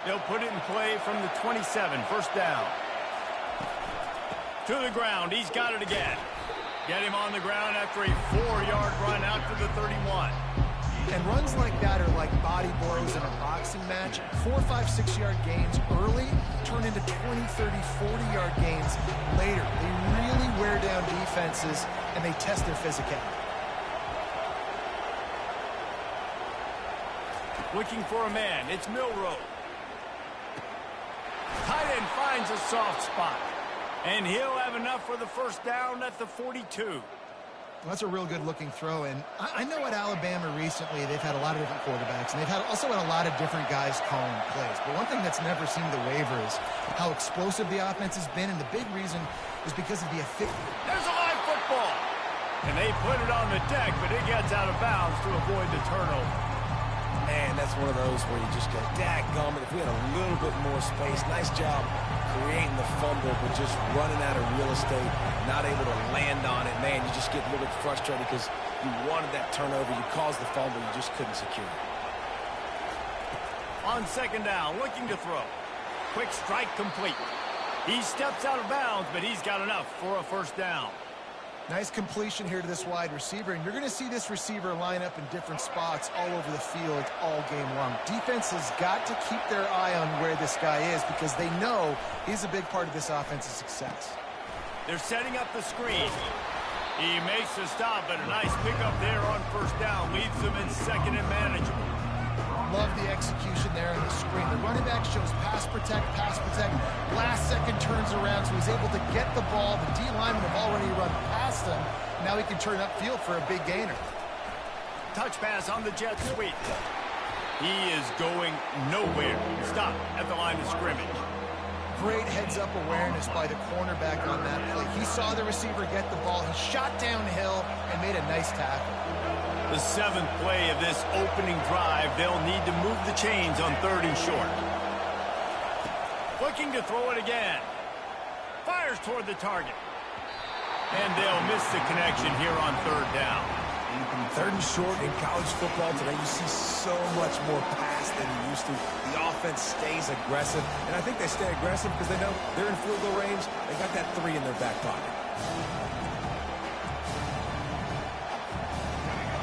They'll put it in play from the 27, first down. To the ground, he's got it again. Get him on the ground after a 4-yard run out to the 31. And runs like that are like body blows in a boxing match. 4, 5, 6-yard gains early turn into 20, 30, 40-yard gains later. They really wear down defenses, and they test their physicality. Looking for a man, it's Milrow. Tight end finds a soft spot. And he'll have enough for the first down at the 42. Well, that's a real good-looking throw. And I know at Alabama recently they've had a lot of different quarterbacks, and they've also had a lot of different guys calling plays. But one thing that's never seemed to waver is how explosive the offense has been, and the big reason is because of the efficiency. There's a live football. And they put it on the deck, but it gets out of bounds to avoid the turnover. Man, that's one of those where you just go, dadgummit, if we had a little bit more space. Nice job creating the fumble, but just running out of real estate, not able to land on it. Man, you just get a little bit frustrated because you wanted that turnover. You caused the fumble. You just couldn't secure it. On second down, looking to throw. Quick strike complete. He steps out of bounds, but he's got enough for a first down. Nice completion here to this wide receiver, and you're going to see this receiver line up in different spots all over the field all game long. Defense has got to keep their eye on where this guy is because they know he's a big part of this offense's success. They're setting up the screen. He makes the stop, but a nice pickup there on first down leaves them in second and manageable. Love the execution there on the screen. The running back shows pass protect, last second turns around, so he's able to get the ball. The D linemen have already run past him. Now he can turn upfield for a big gainer. Touch pass on the jet sweep. He is going nowhere. Stop at the line of scrimmage. Great heads-up awareness by the cornerback on that play. He saw the receiver get the ball. He shot downhill and made a nice tackle. The 7th play of this opening drive, they'll need to move the chains on 3rd and short. Looking to throw it again. Fires toward the target. And they'll miss the connection here on 3rd down. 3rd and short in college football today, you see so much more pass than you used to. The offense stays aggressive, and I think they stay aggressive because they know they're in field goal range. They got that 3 in their back pocket.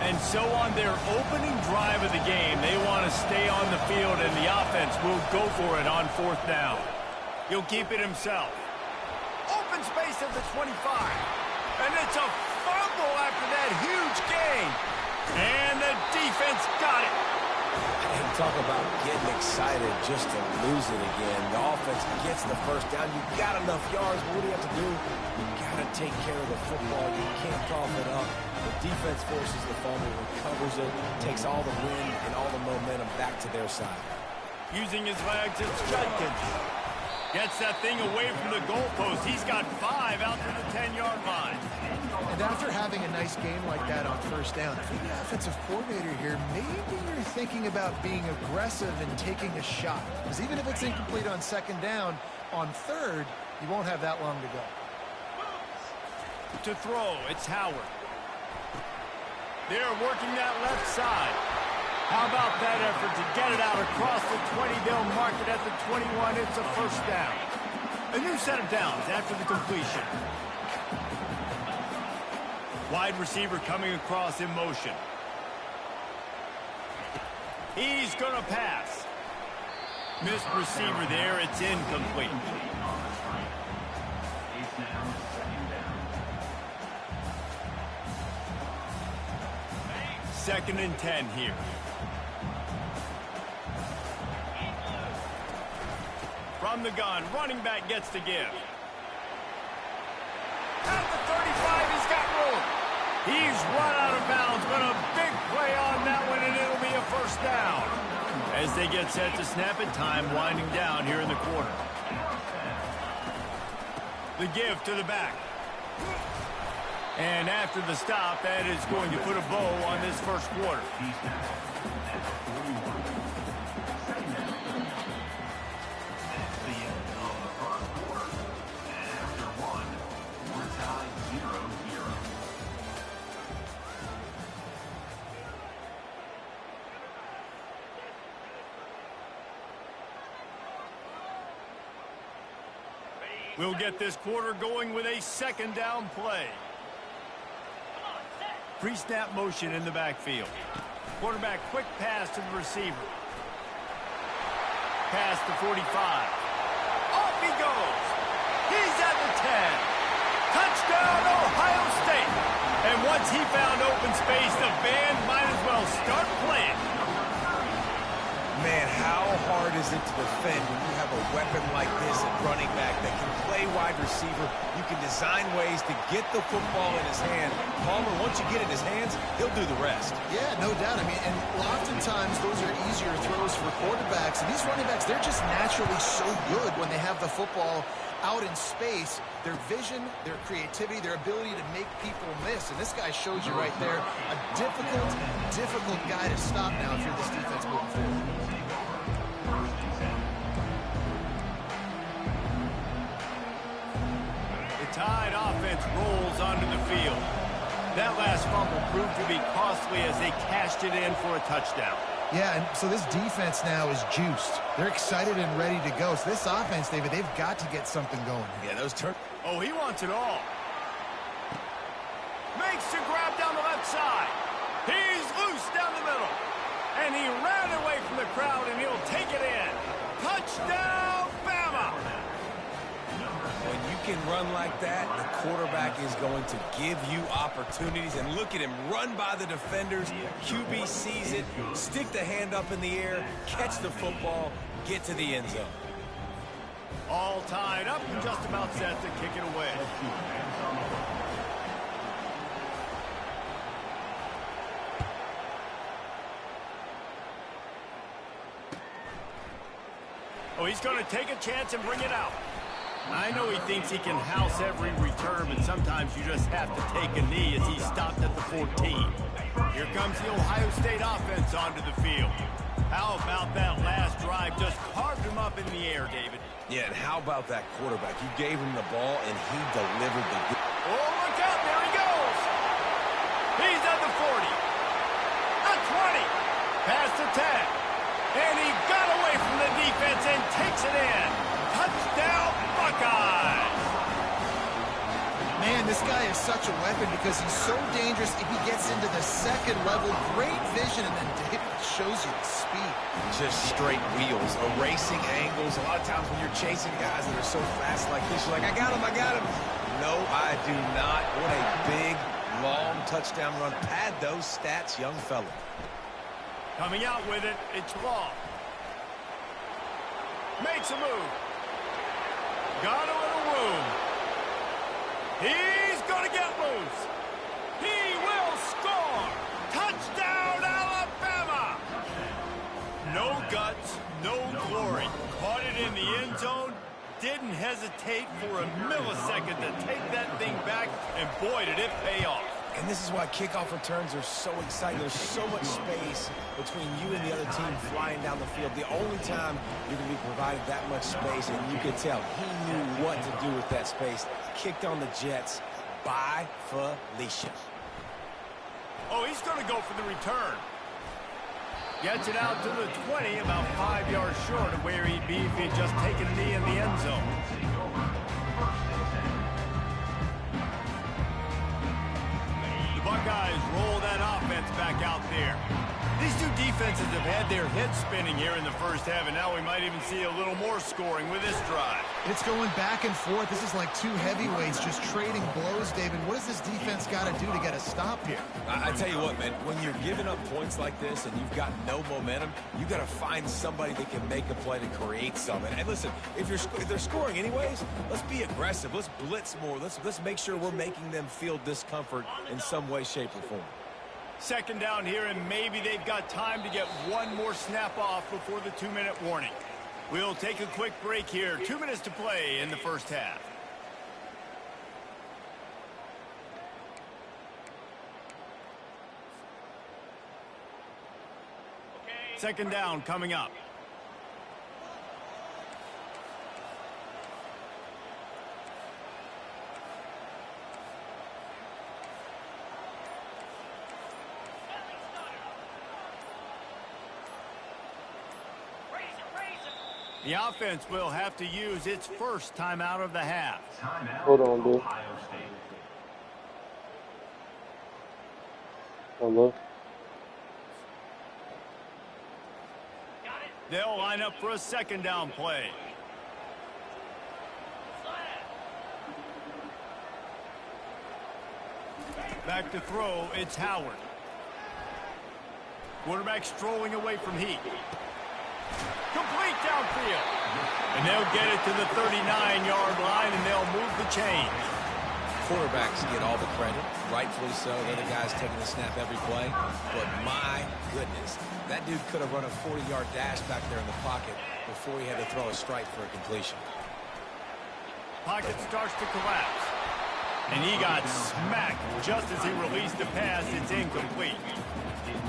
And so on their opening drive of the game, they want to stay on the field, and the offense will go for it on 4th down. He'll keep it himself. Open space at the 25. And it's a fumble after that huge gain. And the defense got it. And talk about getting excited just to lose it again. The offense gets the first down. You got enough yards, but what do you have to do? You got to take care of the football. You can't cough it up. The defense forces the fumble, recovers it, takes all the wind and all the momentum back to their side. Using his legs, it's Judkins. Gets that thing away from the goalpost. He's got 5 out to the 10-yard line. And after having a nice game like that on first down, if you're the offensive coordinator here, maybe you're thinking about being aggressive and taking a shot. Because even if it's incomplete on 2nd down, on 3rd, you won't have that long to go. To throw, it's Howard. They're working that left side. How about that effort to get it out across the 20? They'll mark it at the 21. It's a first down. A new set of downs after the completion. Wide receiver coming across in motion. He's going to pass. Missed receiver there. It's incomplete. Second and 10 here. From the gun, running back gets to give. At the 35, he's got room. He's run out of bounds, but a big play on that one, and it'll be a first down. As they get set to snap it, time winding down here in the quarter. The give to the back. And after the stop, that is going to put a bow on this first quarter. We'll get this quarter going with a second down play. Pre-snap motion in the backfield. Quarterback quick pass to the receiver. Pass to 45. Off he goes. He's at the 10. Touchdown, Ohio State. And once he found open space, the band might as well start playing. Man, how hard is it to defend when you have a weapon like this at running back that can play wide receiver? You can design ways to get the football in his hand. Palmer, once you get it in his hands, he'll do the rest. Yeah, no doubt. I mean, and oftentimes those are easier throws for quarterbacks. And these running backs, they're just naturally so good when they have the football out in space. Their vision, their creativity, their ability to make people miss. And this guy shows you right there a difficult guy to stop now if you're this defense moving forward. Tide offense rolls onto the field. That last fumble proved to be costly as they cashed it in for a touchdown. Yeah, and so this defense now is juiced. They're excited and ready to go. So this offense, David, they've got to get something going. Yeah, those turn. Oh, he wants it all. Makes the grab down the left side. He's loose down the middle. And he ran away from the crowd, and he'll take it in. Touchdown, Bama! When you can run like that, the quarterback is going to give you opportunities. And look at him run by the defenders. QB sees it, stick the hand up in the air, catch the football, get to the end zone. All tied up and just about set to kick it away. Oh, he's going to take a chance and bring it out. I know he thinks he can house every return, but sometimes you just have to take a knee as he stopped at the 14. Here comes the Ohio State offense onto the field. How about that last drive? Just carved him up in the air, David. Yeah, and how about that quarterback? You gave him the ball, and he delivered the good. Oh, look out. There he goes. He's at the 40. The 20. Past the 10. And he got away from the defense and takes it in. Touchdown, Buckeyes! Man, this guy is such a weapon because he's so dangerous. If he gets into the second level, great vision, and then David shows you the speed. Just straight wheels, erasing angles. A lot of times when you're chasing guys that are so fast like this, you're like, I got him, I got him. No, I do not. What a big, long touchdown run. Pad those stats, young fella. Coming out with it, it's Law. Makes a move. Got a little room. He's going to get loose. He will score. Touchdown, Alabama. No guts, no glory. Caught it in the end zone. Didn't hesitate for a millisecond to take that thing back, and boy, did it pay off. And this is why kickoff returns are so exciting. There's so much space between you and the other team flying down the field. The only time you're going to be provided that much space, and you could tell he knew what to do with that space. Kicked on the Jets by Felicia. Oh, he's going to go for the return. Gets it out to the 20, about 5 yards short of where he'd be if he'd just taken a knee in the end zone. Buckeyes roll that offense back out there. These two defenses have had their heads spinning here in the first half, and now we might even see a little more scoring with this drive. It's going back and forth. This is like two heavyweights just trading blows, David. What does this defense got to do to get a stop here? I tell you what, man, when you're giving up points like this and you've got no momentum, you got to find somebody that can make a play to create something. And listen, if they're scoring anyways, let's be aggressive. Let's blitz more. Let's make sure we're making them feel discomfort in some way, shape, or form. Second down here, and maybe they've got time to get one more snap off before the 2-minute warning. We'll take a quick break here. 2 minutes to play in the first half. Second down coming up. The offense will have to use its first timeout of the half. Hold on, dude. Hello? They'll line up for a second down play. Back to throw, it's Howard. Quarterback strolling away from Heat. Complete downfield. And they'll get it to the 39-yard line, and they'll move the chain. Quarterbacks get all the credit, rightfully so. They're the guys taking the snap every play. But my goodness, that dude could have run a 40-yard dash back there in the pocket before he had to throw a strike for a completion. Pocket starts to collapse. And he got smacked just as he released the pass. It's incomplete.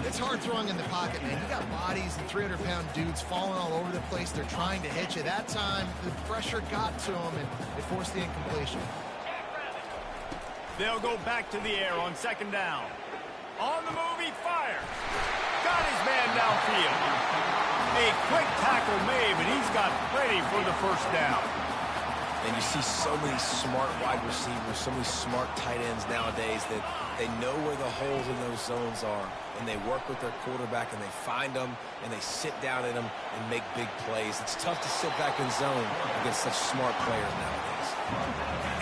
It's hard throwing in the pocket, man. You got bodies and 300-pound dudes falling all over the place. They're trying to hit you. That time, the pressure got to him, and it forced the incompletion. They'll go back to the air on second down. On the move, he fires. Got his man downfield. A quick tackle made, but he's got plenty for the first down. And you see so many smart wide receivers, so many smart tight ends nowadays that they know where the holes in those zones are, and they work with their quarterback, and they find them, and they sit down in them and make big plays. It's tough to sit back in zone against such smart players nowadays.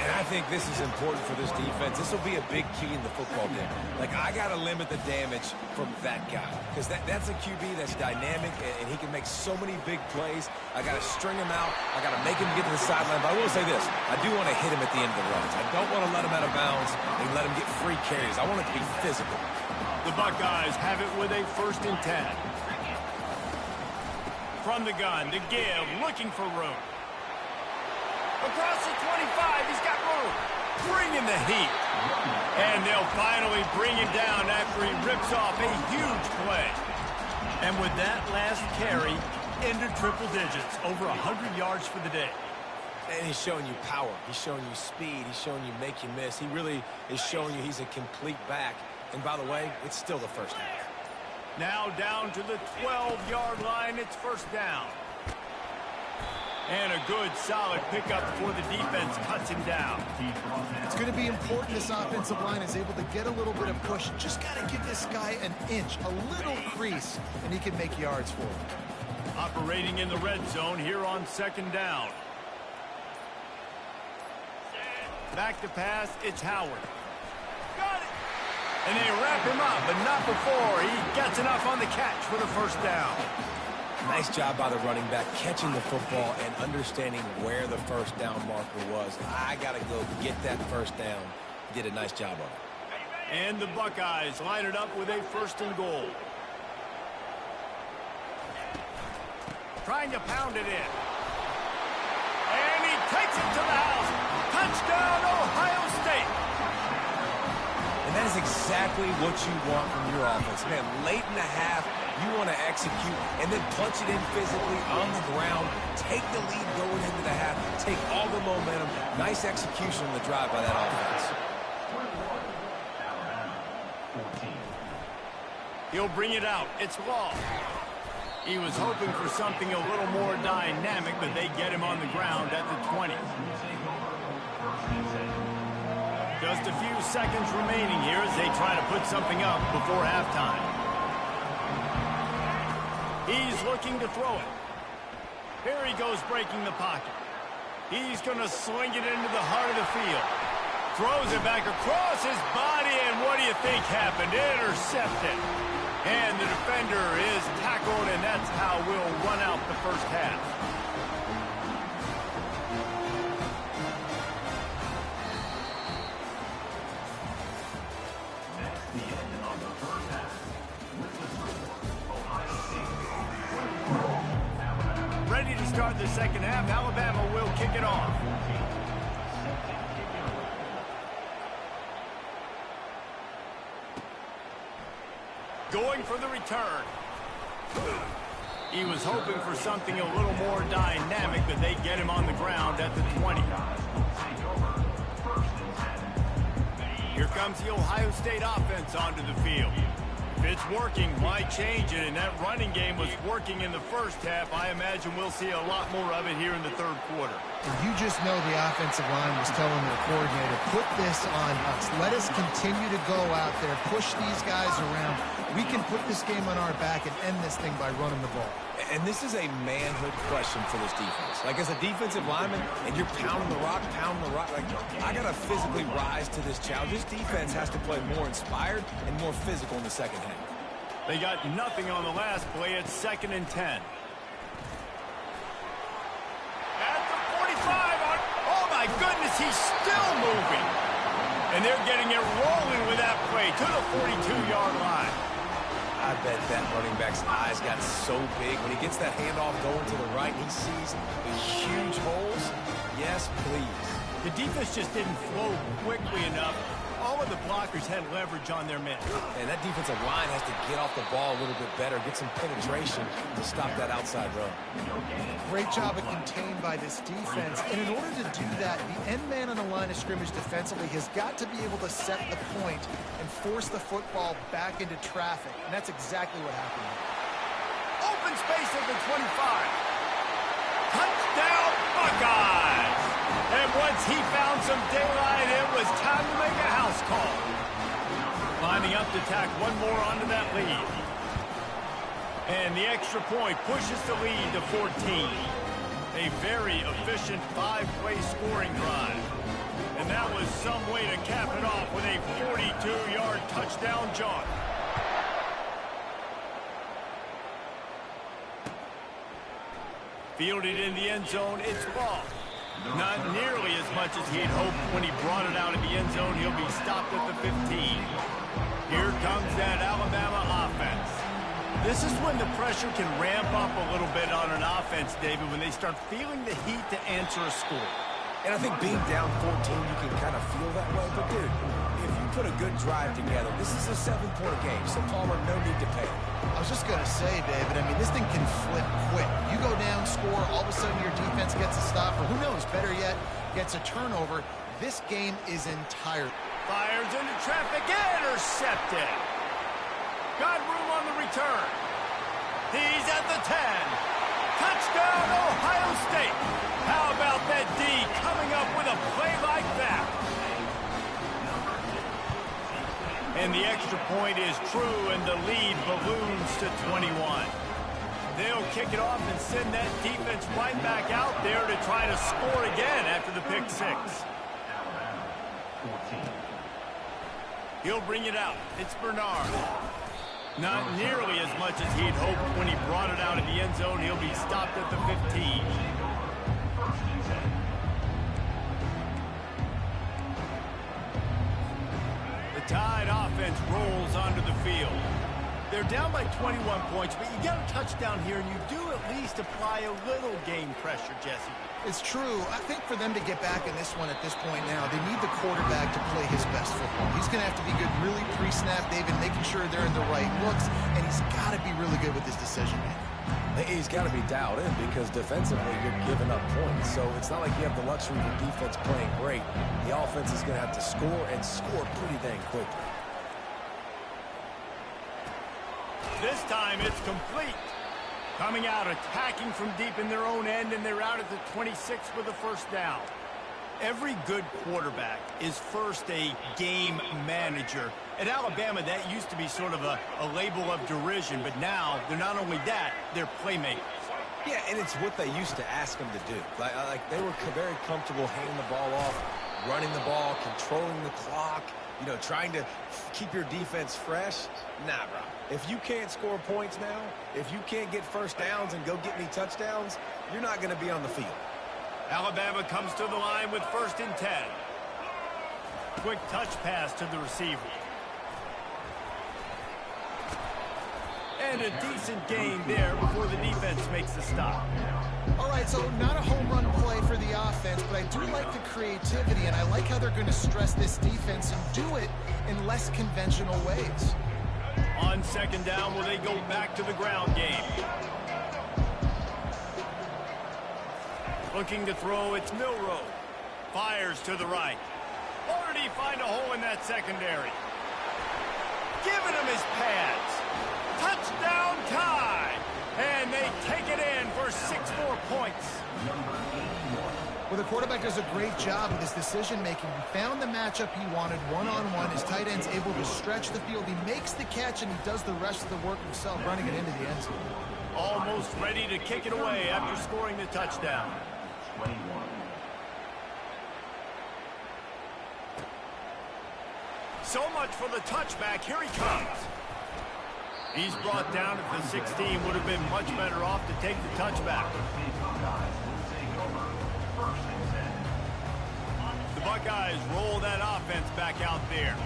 And I think this is important for this defense. This will be a big key in the football game. Like, I got to limit the damage from that guy, because that's a QB that's dynamic, and he can make so many big plays. I got to string him out. I got to make him get to the sideline. But I will say this. I do want to hit him at the end of the runs. I don't want to let him out of bounds and let him get free carries. I want it to be physical. The Buckeyes have it with a 1st and 10. From the gun to give, looking for room. Across the 25, he's got room. Bringing the heat. And they'll finally bring him down after he rips off a huge play. And with that last carry, into triple digits, over 100 yards for the day. And he's showing you power. He's showing you speed. He's showing you make you miss. He really is showing you he's a complete back. And by the way, it's still the first half. Now down to the 12-yard line. It's 1st down. And a good, solid pickup before the defense cuts him down. It's going to be important this offensive line is able to get a little bit of push. Just got to give this guy an inch, a little crease, and he can make yards for him. Operating in the red zone here on 2nd down. Back to pass, it's Howard. Got it! And they wrap him up, but not before he gets enough on the catch for the 1st down. Nice job by the running back, catching the football and understanding where the 1st down marker was. I got to go get that 1st down. He did a nice job on it. And the Buckeyes line it up with a 1st and goal. Trying to pound it in. And he takes it to the house. Touchdown, Ohio State. And that is exactly what you want from your offense. Man, late in the half, you want to execute and then punch it in physically on the ground. Take the lead going into the half. Take all the momentum. Nice execution on the drive by that offense. He'll bring it out. It's Law. He was hoping for something a little more dynamic, but they get him on the ground at the 20. Just a few seconds remaining here as they try to put something up before halftime. He's looking to throw it. Here he goes breaking the pocket. He's going to sling it into the heart of the field. Throws it back across his body, and what do you think happened? Intercepted. And the defender is tackled, and that's how we'll run out the 1st half. Ready to start the 2nd half. Alabama will kick it off. Going for the return. He was hoping for something a little more dynamic, but they get him on the ground at the 20. Here comes the Ohio State offense onto the field. it's working, why change it? And that running game was working in the first half. I imagine we'll see a lot more of it here in the third quarter. And you just know the offensive line was telling the coordinator, put this on us. Let us continue to go out there, push these guys around. We can put this game on our back and end this thing by running the ball. And this is a manhood question for this defense. Like, as a defensive lineman, and you're pounding the rock, like, I got to physically rise to this challenge. This defense has to play more inspired and more physical in the second half. They got nothing on the last play. It's 2nd and 10. At the 45. Oh, my goodness, he's still moving. And they're getting it rolling with that play to the 42-yard line. I bet that running back's eyes got so big. When he gets that handoff going to the right, he sees the huge holes. Yes, please. The defense just didn't flow quickly enough. All of the blockers had leverage on their men. And that defensive line has to get off the ball a little bit better, get some penetration to stop that outside run. Great job of contained by this defense. And in order to do that, the end man on the line of scrimmage defensively has got to be able to set the point and force the football back into traffic. And that's exactly what happened. Open space at the 25. Touchdown, Buckeyes! And once he found some daylight, it was time to make a house call. Lining up to tack one more onto that lead. And the extra point pushes the lead to 14. A very efficient 5-play scoring drive. And that was some way to cap it off with a 42-yard touchdown jaunt. Fielded in the end zone, it's ball. Not nearly as much as he had hoped when he brought it out of the end zone. He'll be stopped at the 15. Here comes that Alabama offense. This is when the pressure can ramp up a little bit on an offense, David, when they start feeling the heat to answer a score. And I think being down 14, you can kind of feel that way. But, dude, if you put a good drive together, this is a 7-point game, so Palmer, no need to pay. I was just going to say, David, I mean, this thing can flip quick. You go down, score, all of a sudden your defense gets a stop, or who knows, better yet, gets a turnover. This game is entire. Fires into traffic, intercepted. Got room on the return. He's at the 10. Touchdown, Ohio State. How about that D coming up with a play like that? And the extra point is true, and the lead balloons to 21. They'll kick it off and send that defense right back out there to try to score again after the pick six. He'll bring it out. It's Bernard. Not nearly as much as he'd hoped when he brought it out in the end zone. He'll be stopped at the 15. The Tide offense rolls onto the field. They're down by 21 points, but you get a touchdown here, and you do at least apply a little game pressure, Jesse. It's true. I think for them to get back in this one at this point now, they need the quarterback to play his best football. He's going to have to be good really pre-snap, David, making sure they're in the right looks, and he's got to be really good with his decision-making. He's got to be dialed in because defensively you're giving up points. So it's not like you have the luxury of the defense playing great. The offense is going to have to score and score pretty dang quickly. This time it's complete. Coming out, attacking from deep in their own end, and they're out at the 26 with a first down. Every good quarterback is first a game manager. At Alabama, that used to be sort of a label of derision, but now they're not only that, they're playmakers. Yeah, and it's what they used to ask them to do. Like they were very comfortable handing the ball off, running the ball, controlling the clock, you know, trying to keep your defense fresh. Nah, bro. If you can't score points now, if you can't get first downs and go get me touchdowns, you're not going to be on the field. Alabama comes to the line with 1st and 10. Quick touch pass to the receiver. And a decent gain there before the defense makes the stop. All right, so not a home run play for the offense, but I do like the creativity, and I like how they're going to stress this defense and do it in less conventional ways. On 2nd down, will they go back to the ground game? Looking to throw, it's Milroe. Fires to the right. Or did he find a hole in that secondary? Giving him his pads. Touchdown tie! And they take it in for 6 more points. Well, the quarterback does a great job with his decision-making. He found the matchup he wanted one-on-one. His tight end's able to stretch the field. He makes the catch, and he does the rest of the work himself, running it into the end zone. Almost ready to kick it away after scoring the touchdown. 21. So much for the touchback. Here he comes. He's brought down at the 16. Would have been much better off to take the touchback. The Buckeyes roll that offense back out there.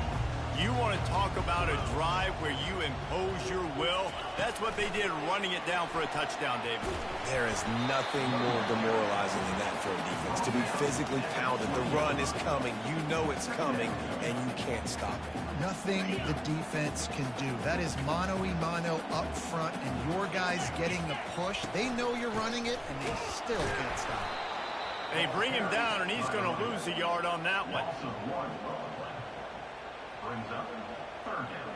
You want to talk about a drive where you impose your will? That's what they did, running it down for a touchdown, David. There is nothing more demoralizing than that for a defense. To be physically pounded, the run is coming, you know it's coming, and you can't stop it. Nothing the defense can do. That is mano-a-mano up front, and your guys getting the push. They know you're running it, and they still can't stop it. They bring him down, and he's going to lose a yard on that one. Brings up third down.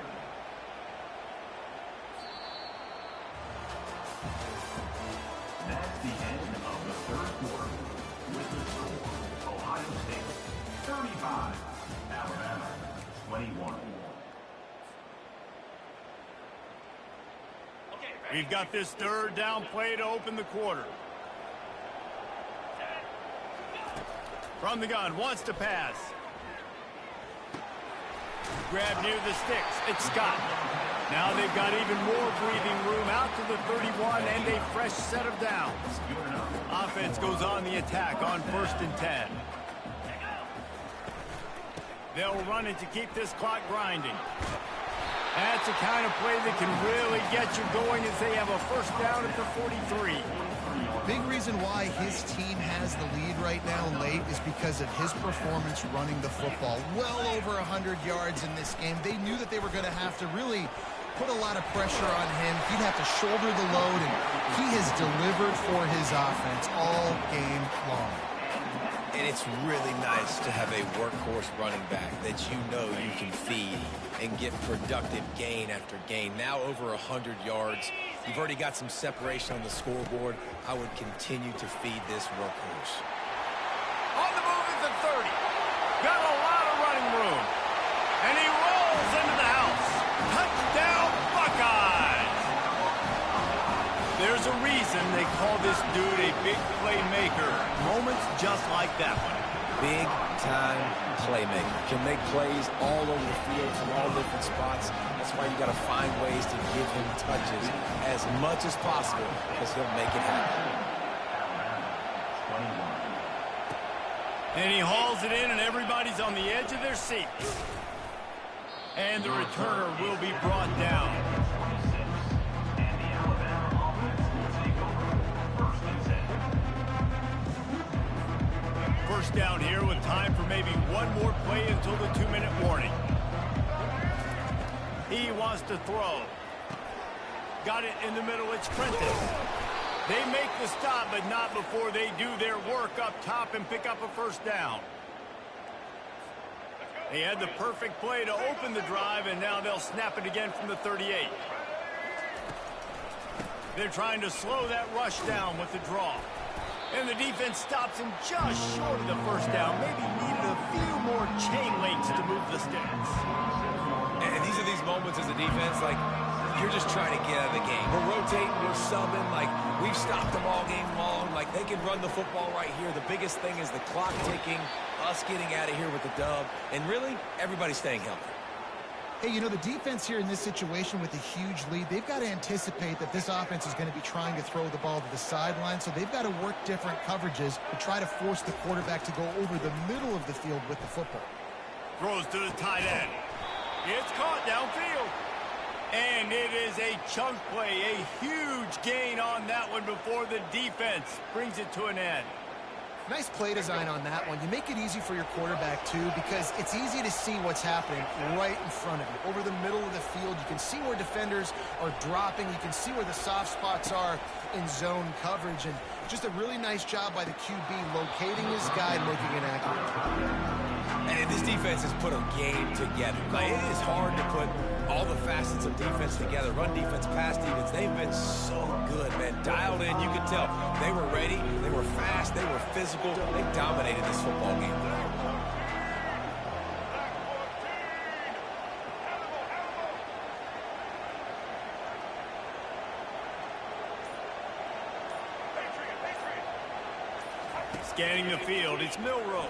That's the end of the third quarter. With the score, Ohio State 35, Alabama 21. We've got this third down play to open the quarter. From the gun, wants to pass. Grab near the sticks. It's Scott. Now they've got even more breathing room out to the 31 and a fresh set of downs. Offense goes on the attack on 1st and 10. They'll run it to keep this clock grinding. That's the kind of play that can really get you going as they have a first down at the 43. Big reason why his team has the lead right now late is because of his performance running the football. Well over 100 yards in this game. They knew that they were going to have to really put a lot of pressure on him. He'd have to shoulder the load, and he has delivered for his offense all game long. And it's really nice to have a workhorse running back that you know you can feed and get productive gain after gain. Now over 100 yards. You've already got some separation on the scoreboard. I would continue to feed this workhorse. On the move at the 30. Got a lot of running room. And he rolls into the house. Touchdown, Buckeyes! There's a reason they call this dude a big playmaker. Moments just like that one. Big-time playmaker. Can make plays all over the field from all different spots. That's why you got to find ways to give him touches as much as possible because he'll make it happen. And he hauls it in, and everybody's on the edge of their seats. And the returner will be brought down. First down here with time for maybe one more play until the 2-minute warning. He wants to throw. Got it in the middle. It's Prentice. They make the stop, but not before they do their work up top and pick up a first down. They had the perfect play to open the drive, and now they'll snap it again from the 38. They're trying to slow that rush down with the draw. And the defense stops him just short of the first down. Maybe needed a few more chain links to move the sticks. And these are these moments as a defense, like, you're just trying to get out of the game. We're rotating, we're subbing, like, we've stopped them all game long. Like, they can run the football right here. The biggest thing is the clock ticking, us getting out of here with the dub, and really, everybody staying healthy. Hey, you know, the defense here in this situation with a huge lead, they've got to anticipate that this offense is going to be trying to throw the ball to the sideline, so they've got to work different coverages to try to force the quarterback to go over the middle of the field with the football. Throws to the tight end. It's caught downfield. And it is a chunk play, a huge gain on that one before the defense brings it to an end. Nice play design on that one. You make it easy for your quarterback, too, because it's easy to see what's happening right in front of you. Over the middle of the field, you can see where defenders are dropping. You can see where the soft spots are in zone coverage. And just a really nice job by the QB locating his guy and making it accurate. And this defense has put a game together. Like, it is hard to put all the facets of defense together. Run defense, pass defense, they've been so good, man. Dialed in, you can tell. They were ready, they were fast, they were physical. They dominated this football game. Scanning the field, it's Milroe.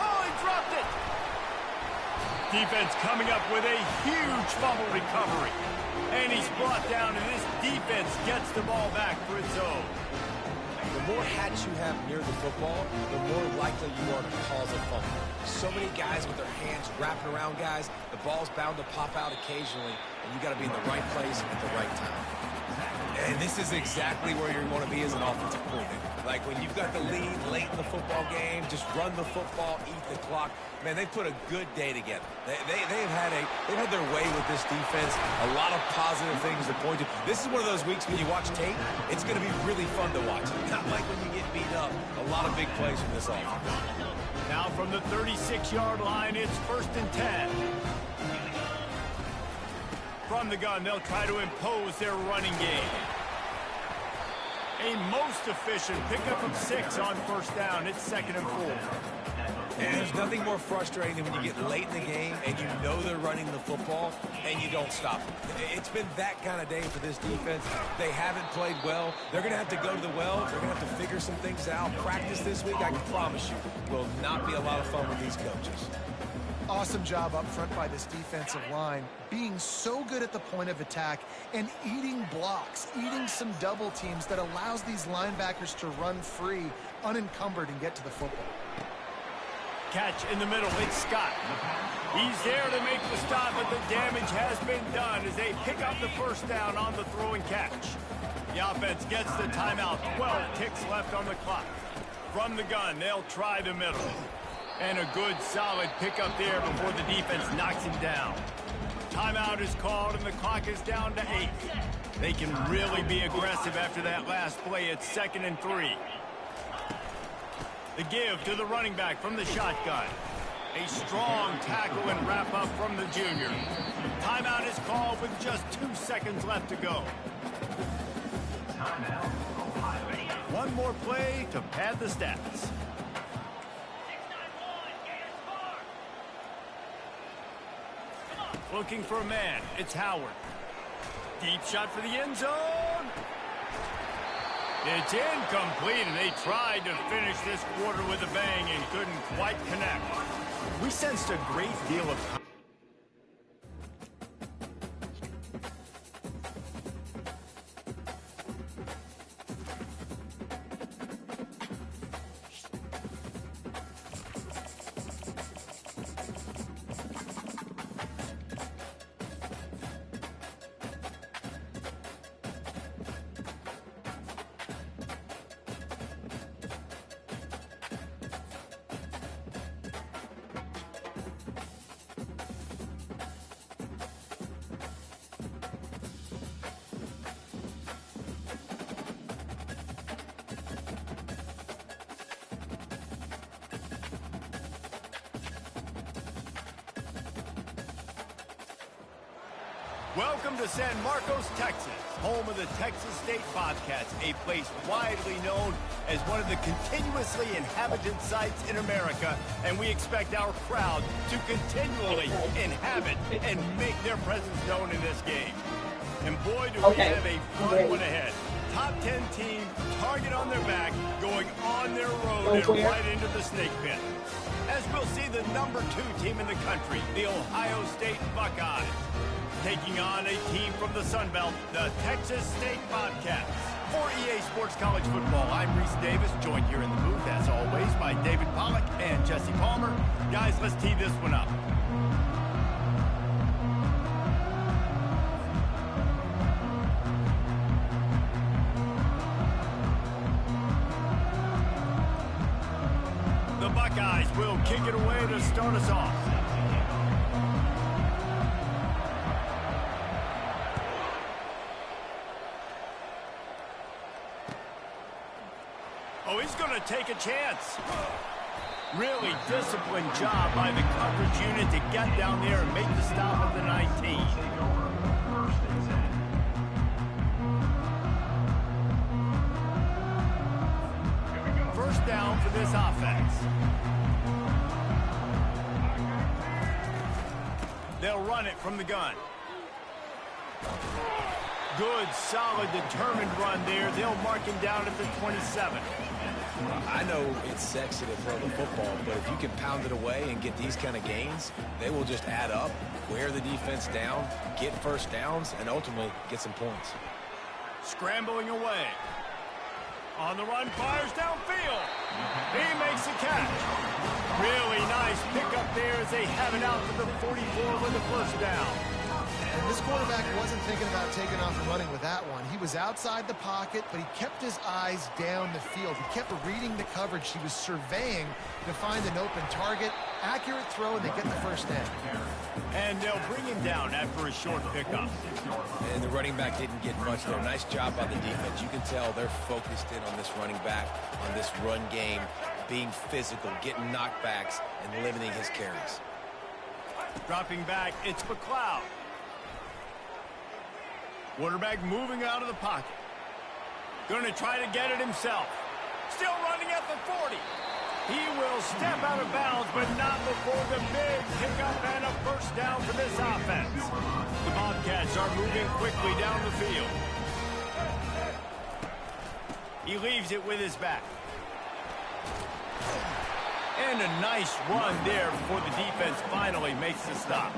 Oh, he dropped it! Defense coming up with a huge fumble recovery. And he's brought down, and this defense gets the ball back for its own. The more hats you have near the football, the more likely you are to cause a fumble. So many guys with their hands wrapping around guys, the ball's bound to pop out occasionally, and you got to be in the right place at the right time. And this is exactly where you want to be as an offensive coordinator. Like when you've got the lead late in the football game, just run the football, eat the clock. Man, they put a good day together. They've had their way with this defense. A lot of positive things to point to. This is one of those weeks when you watch tape, it's going to be really fun to watch. Not like when you get beat up. A lot of big plays from this offense. Now from the 36-yard line, it's 1st and 10. From the gun, they'll try to impose their running game. A most efficient pickup of 6 on 1st down. It's 2nd and 4. And there's nothing more frustrating than when you get late in the game and you know they're running the football and you don't stop them. It's been that kind of day for this defense. They haven't played well. They're going to have to go to the well. They're going to have to figure some things out. Practice this week, I can promise you, will not be a lot of fun with these coaches. Awesome job up front by this defensive line, being so good at the point of attack and eating blocks, eating some double teams that allows these linebackers to run free, unencumbered, and get to the football. Catch in the middle, it's Scott. He's there to make the stop, but the damage has been done as they pick up the 1st down on the throw and catch. The offense gets the timeout, 12 ticks left on the clock. From the gun, they'll try the middle. And a good, solid pickup there before the defense knocks him down. Timeout is called, and the clock is down to 8. They can really be aggressive after that last play. It's 2nd and 3. The give to the running back from the shotgun. A strong tackle and wrap-up from the junior. Timeout is called with just 2 seconds left to go. One more play to pad the stats. Looking for a man. It's Howard. Deep shot for the end zone. It's incomplete, and they tried to finish this quarter with a bang and couldn't quite connect. We sensed a great deal of... Welcome to San Marcos, Texas, home of the Texas State Bobcats, a place widely known as one of the continuously inhabited sites in America, and we expect our crowd to continually inhabit and make their presence known in this game. And boy, do we have a fun one ahead. Top 10 team, target on their back, going on their road and right into the snake pit. As we'll see the number 2 team in the country, the Ohio State Buckeyes, taking on a team from the Sun Belt, the Texas State Bobcats. For EA Sports College Football, I'm Reese Davis, joined here in the booth, as always, by David Pollack and Jesse Palmer. Guys, let's tee this one up. The Buckeyes will kick it away to start us off. Oh, he's going to take a chance. Really disciplined job by the coverage unit to get down there and make the stop at the 19. First down for this offense. They'll run it from the gun. Good, solid, determined run there. They'll mark him down at the 27. I know it's sexy to throw the football, but if you can pound it away and get these kind of gains, they will just add up, wear the defense down, get first downs, and ultimately get some points. Scrambling away. On the run, fires downfield. He makes the catch. Really nice pickup there as they have it out to the 44 with the first down. And this quarterback wasn't thinking about taking off and running with that one. He was outside the pocket, but he kept his eyes down the field. He kept reading the coverage. He was surveying to find an open target. Accurate throw, and they get the first down. And they'll bring him down after a short pickup. And the running back didn't get much there. Nice job by the defense. You can tell they're focused in on this running back, on this run game, being physical, getting knockbacks, and limiting his carries. Dropping back, it's McLeod. Quarterback moving out of the pocket. Going to try to get it himself. Still running at the 40. He will step out of bounds, but not before the big pickup and a first down for this offense. The Bobcats are moving quickly down the field. He leaves it with his back. And a nice run there before the defense finally makes the stop.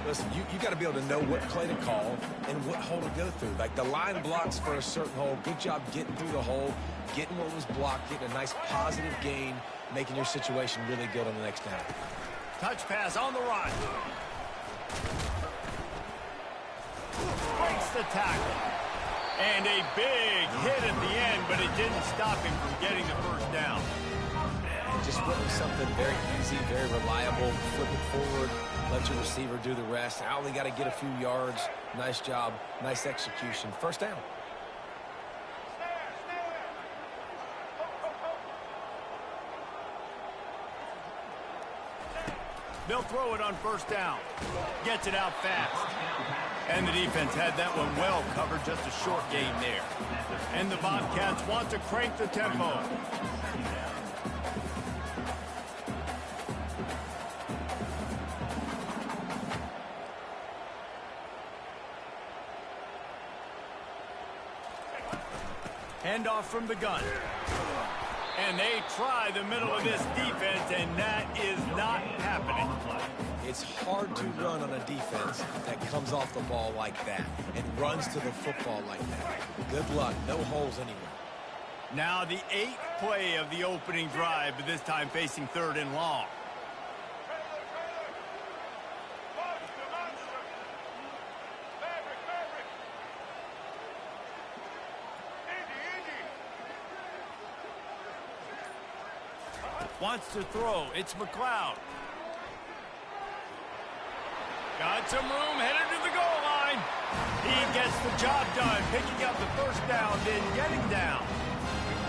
Listen, you got to be able to know what play to call and what hole to go through. Like the line blocks for a certain hole. Good job getting through the hole, getting what was blocked, getting a nice positive gain, making your situation really good on the next down. Touch pass on the run. Breaks the tackle. And a big hit at the end, but it didn't stop him from getting the first down. Just went with something very easy, very reliable. Flip it forward, let your receiver do the rest. I only got to get a few yards. Nice job, nice execution. First down. They'll throw it on first down. Gets it out fast. And the defense had that one well covered, just a short gain there. And the Bobcats want to crank the tempo. Handoff from the gun. And they try the middle of this defense, and that is not happening. It's hard to run on a defense that comes off the ball like that and runs to the football like that. Good luck. No holes anywhere. Now the 8th play of the opening drive, but this time facing 3rd and long. Wants to throw. It's McLeod. Got some room, headed to the goal line. He gets the job done, picking up the first down, then getting down.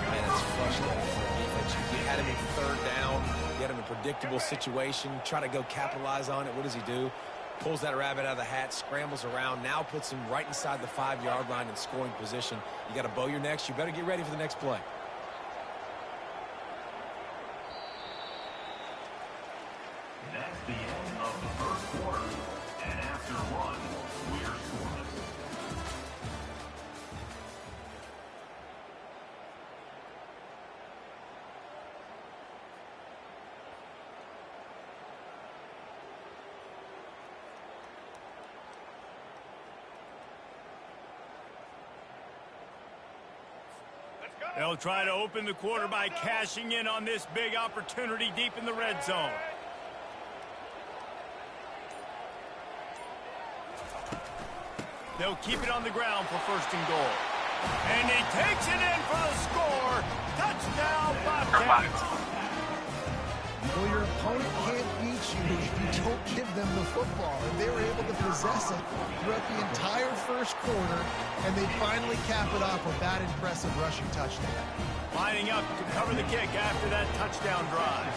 Man, it's frustrating for a defense. You had him in 3rd down. You had him in a predictable situation. Try to go capitalize on it. What does he do? Pulls that rabbit out of the hat, scrambles around, now puts him right inside the 5-yard line in scoring position. You got to bow your necks. You better get ready for the next play. That's the end of the first quarter. And after one, we're scoreless. They'll try to open the quarter by cashing in on this big opportunity deep in the red zone. They'll keep it on the ground for 1st and goal. And he takes it in for the score. Touchdown, Bobcats. Well, your opponent can't beat beat you if you don't give them the football. And they were able to possess it throughout the entire first quarter, and they finally cap it off with that impressive rushing touchdown. Lining up to cover the kick after that touchdown drive.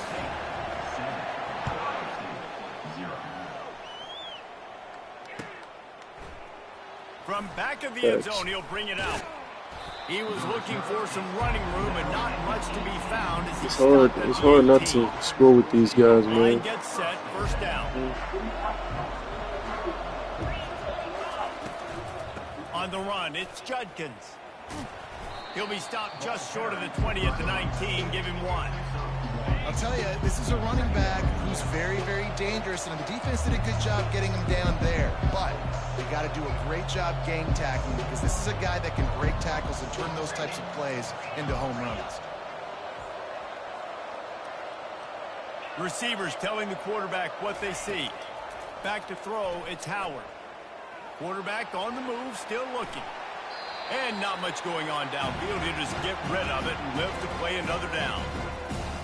From back of the end zone, he'll bring it out. He was looking for some running room and not much to be found as he stopped at the 18. It's hard not to score with these guys, man. Line gets set, first down. On the run, it's Judkins. He'll be stopped just short of the 20 at the 19. Give him 1. I'll tell you, this is a running back who's very, very dangerous, and the defense did a good job getting him down there. But they got to do a great job gang tackling, because this is a guy that can break tackles and turn those types of plays into home runs. Receivers telling the quarterback what they see. Back to throw, it's Howard. Quarterback on the move, still looking. And not much going on downfield. He'll just get rid of it and live to play another down.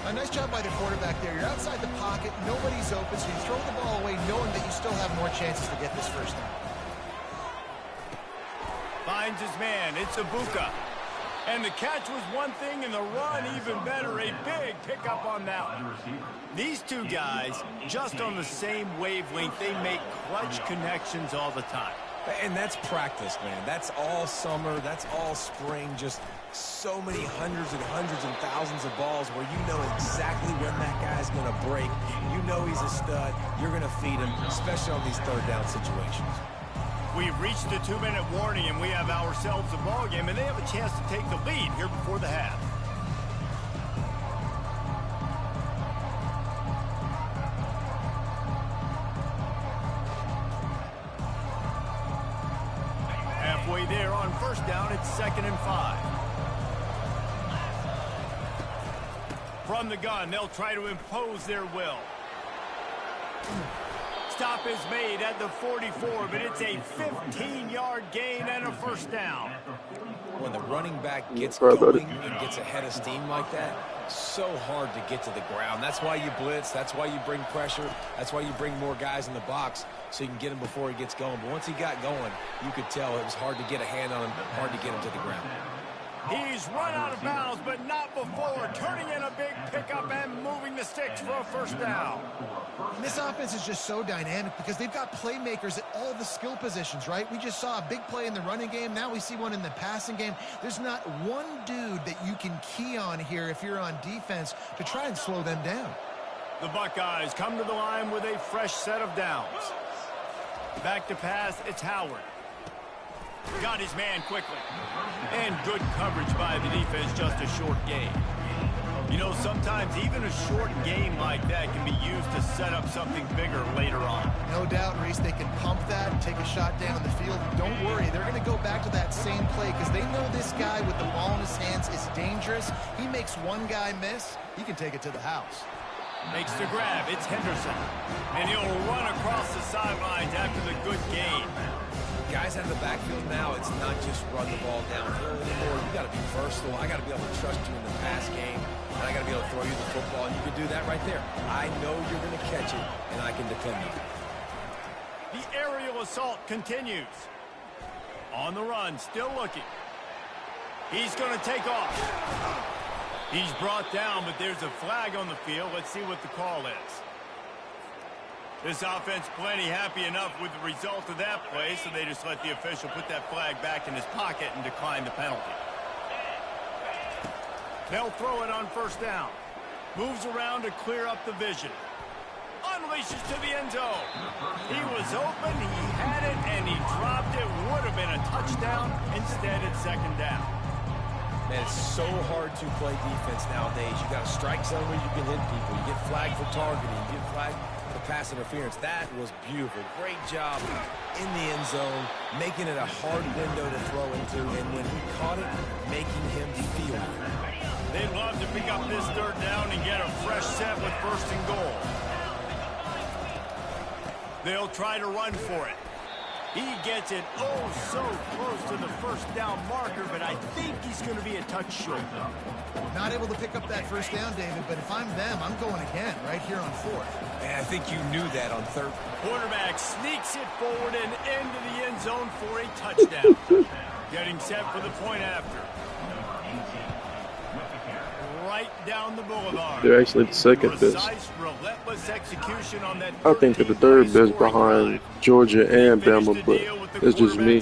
A nice job by the quarterback there. You're outside the pocket, nobody's open, so you throw the ball away knowing that you still have more chances to get this first down. Finds his man, it's Ibuka. And the catch was one thing, and the run even better. A big pickup on that one. These two guys, just on the same wavelength, they make clutch connections all the time. And that's practice, man. That's all summer. That's all spring. Just so many hundreds and thousands of balls where you know exactly when that guy's going to break. You know he's a stud. You're going to feed him, especially on these third down situations. We've reached the 2-minute warning, and we have ourselves a ball game, and they have a chance to take the lead here before the half. Halfway there on first down, it's 2nd and 5. From the gun, they'll try to impose their will. Stop is made at the 44, but it's a 15-yard gain and a first down. When the running back gets going and gets ahead of steam like that, so hard to get to the ground. That's why you blitz. That's why you bring pressure. That's why you bring more guys in the box so you can get him before he gets going. But once he got going, you could tell it was hard to get a hand on him, hard to get him to the ground. He's run out of bounds, but not before. Turning in a big pickup and moving the sticks for a first down. And this offense is just so dynamic because they've got playmakers at all the skill positions, right? We just saw a big play in the running game. Now we see one in the passing game. There's not one dude that you can key on here if you're on defense to try and slow them down. The Buckeyes come to the line with a fresh set of downs. Back to pass, it's Howard. Got his man quickly. And good coverage by the defense, just a short gain. You know, sometimes even a short game like that can be used to set up something bigger later on. No doubt, Reese, they can pump that and take a shot down the field. Don't worry, they're going to go back to that same play because they know this guy with the ball in his hands is dangerous. He makes one guy miss, he can take it to the house. Makes the grab, it's Henderson. And he'll run across the sidelines after the good gain. Guys out of the backfield now, it's not just run the ball downhill anymore. You got to be versatile. I got to be able to trust you in the pass game, and I got to be able to throw you the football, and you can do that right there. I know you're going to catch it, and I can depend on it. The aerial assault continues. On the run, still looking. He's going to take off. He's brought down, but there's a flag on the field. Let's see what the call is. This offense plenty happy enough with the result of that play, so they just let the official put that flag back in his pocket and decline the penalty. They'll throw it on first down. Moves around to clear up the vision. Unleashes to the end zone. He was open, he had it, and he dropped it. Would have been a touchdown. Instead, it's second down. Man, it's so hard to play defense nowadays. You got to strike zone where you can hit people. You get flagged for targeting. You get flagged for pass interference. That was beautiful. Great job in the end zone, making it a hard window to throw into, and when he caught it, making him feel it. They'd love to pick up this third down and get a fresh set with first and goal. They'll try to run for it. He gets it so close to the first down marker, but I think he's going to be a touch short. Not able to pick up that first down, David, but if I'm them, I'm going again right here on 4th. And I think you knew that on 3rd. Quarterback sneaks it forward and into the end zone for a touchdown. Getting set for the point after. Right down the boulevard. They're actually the second best. Precise, relentless execution on that I think they're the third best behind Georgia and Bama, but it's just me.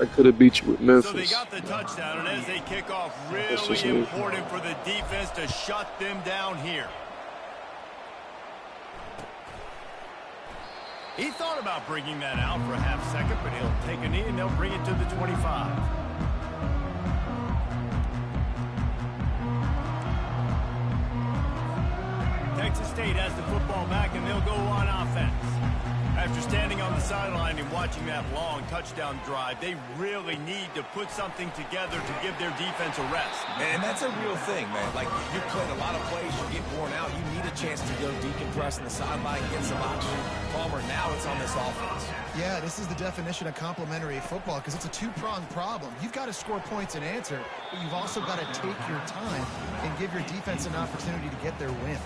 I could have beat you with Memphis. So they got the touchdown, and as they kick off, really important for the defense to shut them down here. He thought about bringing that out for a half second, but he'll take a knee and they'll bring it to the 25. Texas State has the football back, and they'll go on offense. After standing on the sideline and watching that long touchdown drive, they really need to put something together to give their defense a rest. And that's a real thing, man. Like, you played a lot of plays, you get worn out, you need a chance to go decompress in the sideline, get some oxygen. Palmer, now it's on this offense. Yeah, this is the definition of complementary football because it's a two-pronged problem. You've got to score points and answer, but you've also got to take your time and give your defense an opportunity to get their win.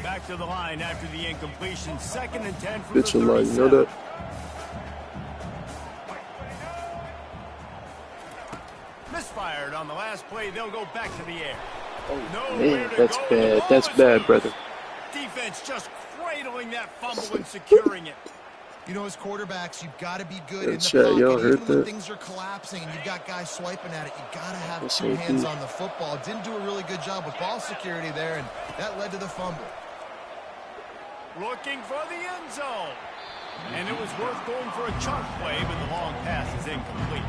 Back to the line after the incompletion. 2nd and 10 from Bitch, the 37. you know that? Misfired on the last play. They'll go back to the air. Oh, man, that's bad. That's bad, brother. Defense just cradling that fumble and securing it. You know, as quarterbacks, you've got to be good in the Chat, pocket. y'all heard Even when that? things are collapsing and you've got guys swiping at it, you got to have That's two so hands cool. on the football. Didn't do a really good job with ball security there, and that led to the fumble. Looking for the end zone. And it was worth going for a chunk play, but the long pass is incomplete.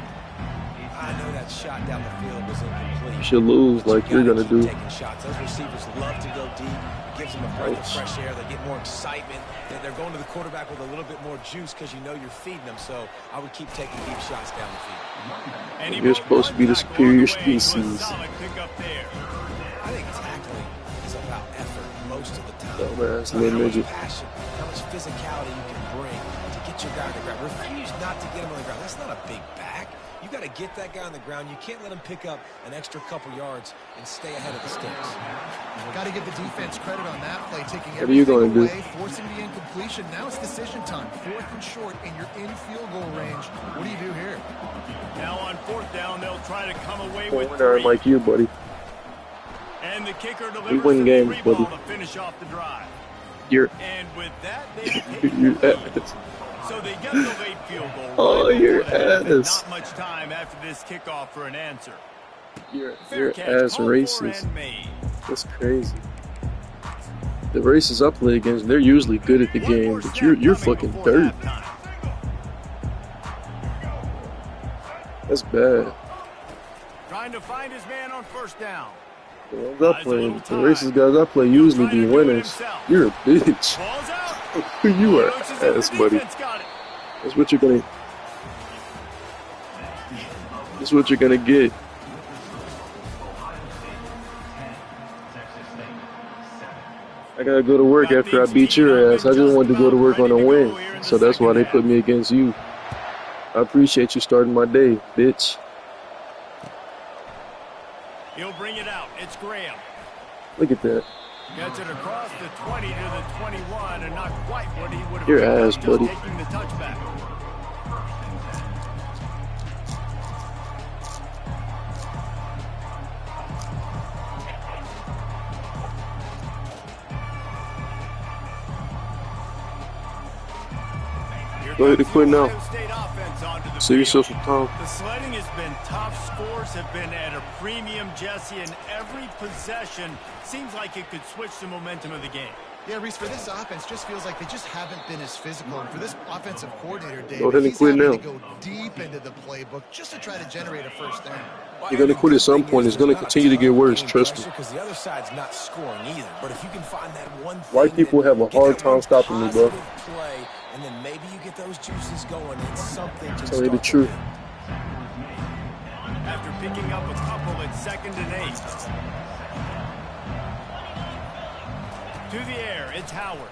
I know that shot down the field was incomplete. You should lose like you're going to do. Taking shots. Those receivers love to go deep. Gives them a breath of fresh air. They get more excitement. They're going to the quarterback with a little bit more juice because you know you're feeding them. So I would keep taking deep shots down the field. And You're supposed to be the superior species. Solid pick up there. I think tackling is about effort most of the time. Dumbass How little much midget. passion, how much physicality you can bring to get your guy on the ground. Refuse not to get him on the ground. That's not a big back. You got to get that guy on the ground. You can't let him pick up an extra couple yards and stay ahead of the sticks. Got to give the defense credit on that play, taking What are you everything gonna do? away, forcing the incompletion. Now it's decision time. 4th and short, and you're in field goal range. What do you do here? Now on 4th down, they'll try to come away with Winner 3. like you, buddy. And the kicker delivers win the games, 3 ball buddy. to finish off the drive. You're And with that, they take you it. ass. So they get the late field goal. Oh, right your before the half, and ass. Not much time after this kickoff for an answer. You're Fair catch, ass called for racist. and made. That's crazy. The racists I play against, they're usually good at the One game, more but snap you're coming fucking before dirt. halftime. That's bad. Trying to find his man on 1st down. The ones I play, the racist guys I play usually be winners. You're a bitch. Ball's out. You are Looks as if ass, the buddy. defense got it. That's what you're gonna. That's what you're gonna get. I gotta go to work after I beat your ass. I just wanted to go to work on a win, so that's why they put me against you. I appreciate you starting my day, bitch. He'll bring it out. It's Graham. Look at that. Gets it across the 20 to the 21, and not quite what he would have Your picked up ass, just buddy. taking the touchback. Go ahead and quit now. Ohio State offense onto the Save field. yourself some time. The sledding has been tough. Scores have been at a premium, Jesse, and every possession seems like it could switch the momentum of the game. Yeah, Reese, for this offense, just feels like they just haven't been as physical. And for this offensive coordinator, Dave, Go ahead and he's quit having now. to go deep into the playbook just to try to generate a 1st down. You're gonna quit at some point. It's gonna continue to get worse. Trust me. Because the other side's not scoring either. But if you can find that one thing White people have a get hard that time one stopping me, bro. positive play, and then maybe you get those juices going and something can Tell you the start to truth. win. picking up a couple at 2nd and 8. To the air, it's Howard.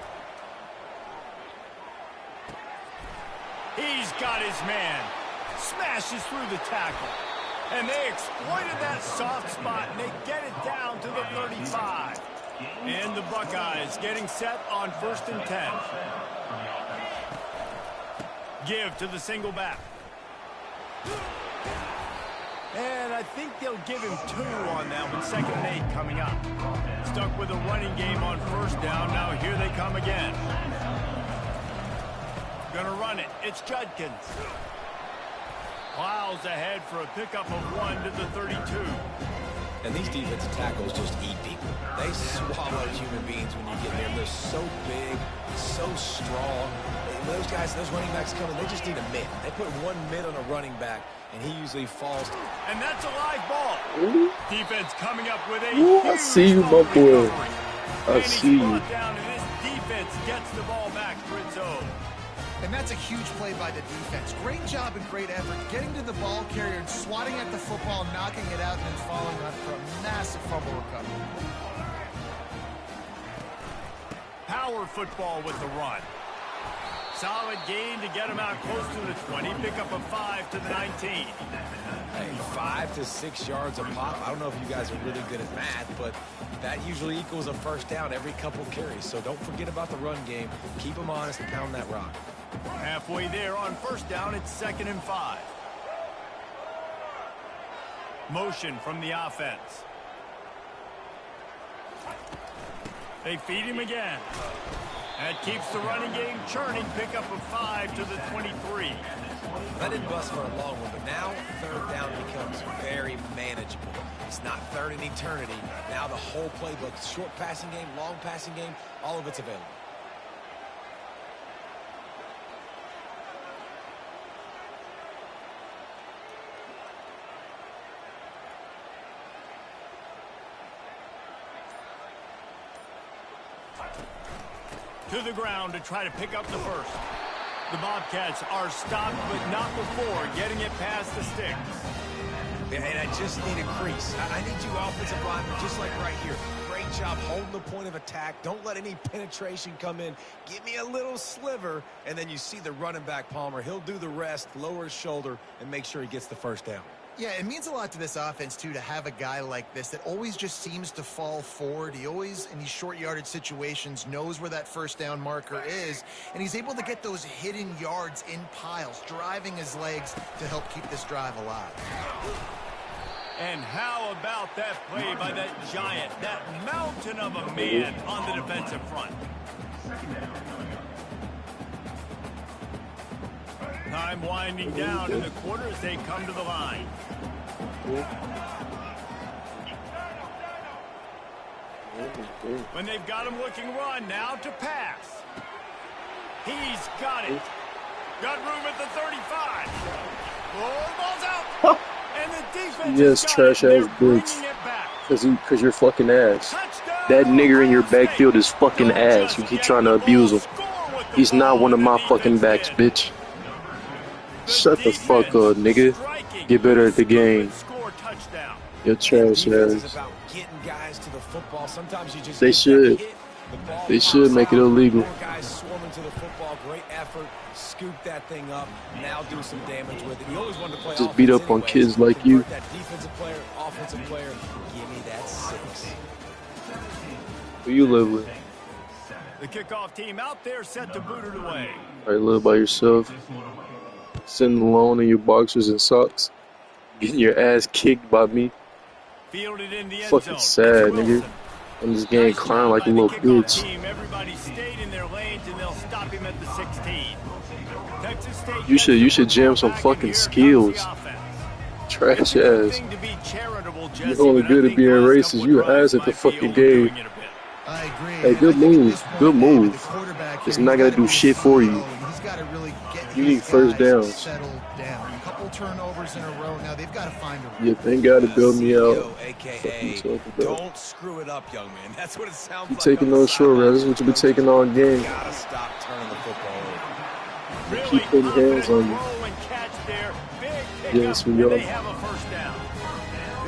He's got his man. Smashes through the tackle. And they exploited that soft spot, and they get it down to the 35. And the Buckeyes getting set on 1st and 10. Give to the single back. And I think they'll give him 2 on that one. 2nd and 8 coming up. Stuck with a running game on 1st down. Now here they come again. Gonna run it. It's Judkins. Plows ahead for a pickup of 1 to the 32. And these defensive tackles just eat people. They swallow human beings when you get there. They're so big, so strong. Those guys, those running backs coming, they just need a mid. They put 1 mid on a running back, and he usually falls. And that's a live ball. Ooh. Defense coming up with a Ooh, I see you, my boy. I and see he's you. brought down, and this defense gets the ball back for its own. And that's a huge play by the defense. Great job and great effort getting to the ball carrier and swatting at the football, knocking it out, and then following up for a massive fumble recovery. Power football with the run. Solid gain to get him out close to the 20. Pickup of 5 to the 19. Hey, 5 to 6 yards a pop. I don't know if you guys are really good at math, but that usually equals a 1st down every couple carries. So don't forget about the run game. Keep them honest and pound that rock. Halfway there on 1st down, it's 2nd and 5. Motion from the offense. They feed him again. That keeps the running game churning. Pickup of 5 to the 23. That didn't bust for a long one, but now 3rd down becomes very manageable. It's not 3rd in eternity. Now the whole playbook, short passing game, long passing game, all of it's available. To the ground to try to pick up the 1st. The Bobcats are stopped, but not before getting it past the sticks. Yeah, and I just need a crease. I need you offensive linemen, just like right here. Great job holding the point of attack. Don't let any penetration come in. Give me a little sliver, and then you see the running back, Palmer. He'll do the rest, lower his shoulder, and make sure he gets the 1st down. Yeah, it means a lot to this offense, too, to have a guy like this that always just seems to fall forward. He always, in these short yardage situations, knows where that 1st down marker is, and he's able to get those hidden yards in piles, driving his legs to help keep this drive alive. And how about that play by that giant, that mountain of a man on the defensive front? Time winding down in the quarter as they come to the line. When they've got him looking run, now to pass. He's got it. Got room at the 35. Oh, ball's out. And the defense Yes, trash-ass bitch. Because you're fucking ass. That nigger in your backfield is fucking ass. You keep trying to abuse him. He's not one of my fucking backs, bitch. Shut the fuck up, nigga. Get better at the game. You're trash ass. They should. They should make it illegal. Guys swarming to the football, great effort, scoop that thing up, now do some damage with it. You always wanted to play Just beat up on kids like you. That defensive player, offensive player, give me that 6. Who you live with? The kickoff team out there set to boot it away. Are you live by yourself? Sitting alone in your boxers and socks? Getting your ass kicked by me? Fielded in the end Fucking zone. sad, nigga. I'm just getting crying like a little bitch. Everybody stayed in their lanes and they'll stop him at the 16. Texas State You should jam some fucking skills. Trash ass. You're only good at being racist. You ass at the fucking game. I agree. Hey, good move. Good move. It's not gonna do shit for you. You need 1st down. Settled down. A couple turnovers in a row. Now they've got to find a. Yeah, thank God to build me out. AKA, don't screw it up, young man. That's what it sounds You like. taking those short routes. That's what you be taking all game. Gotta stop turning the football over. Keep putting hands on you. Yes, we are. They have a 1st down.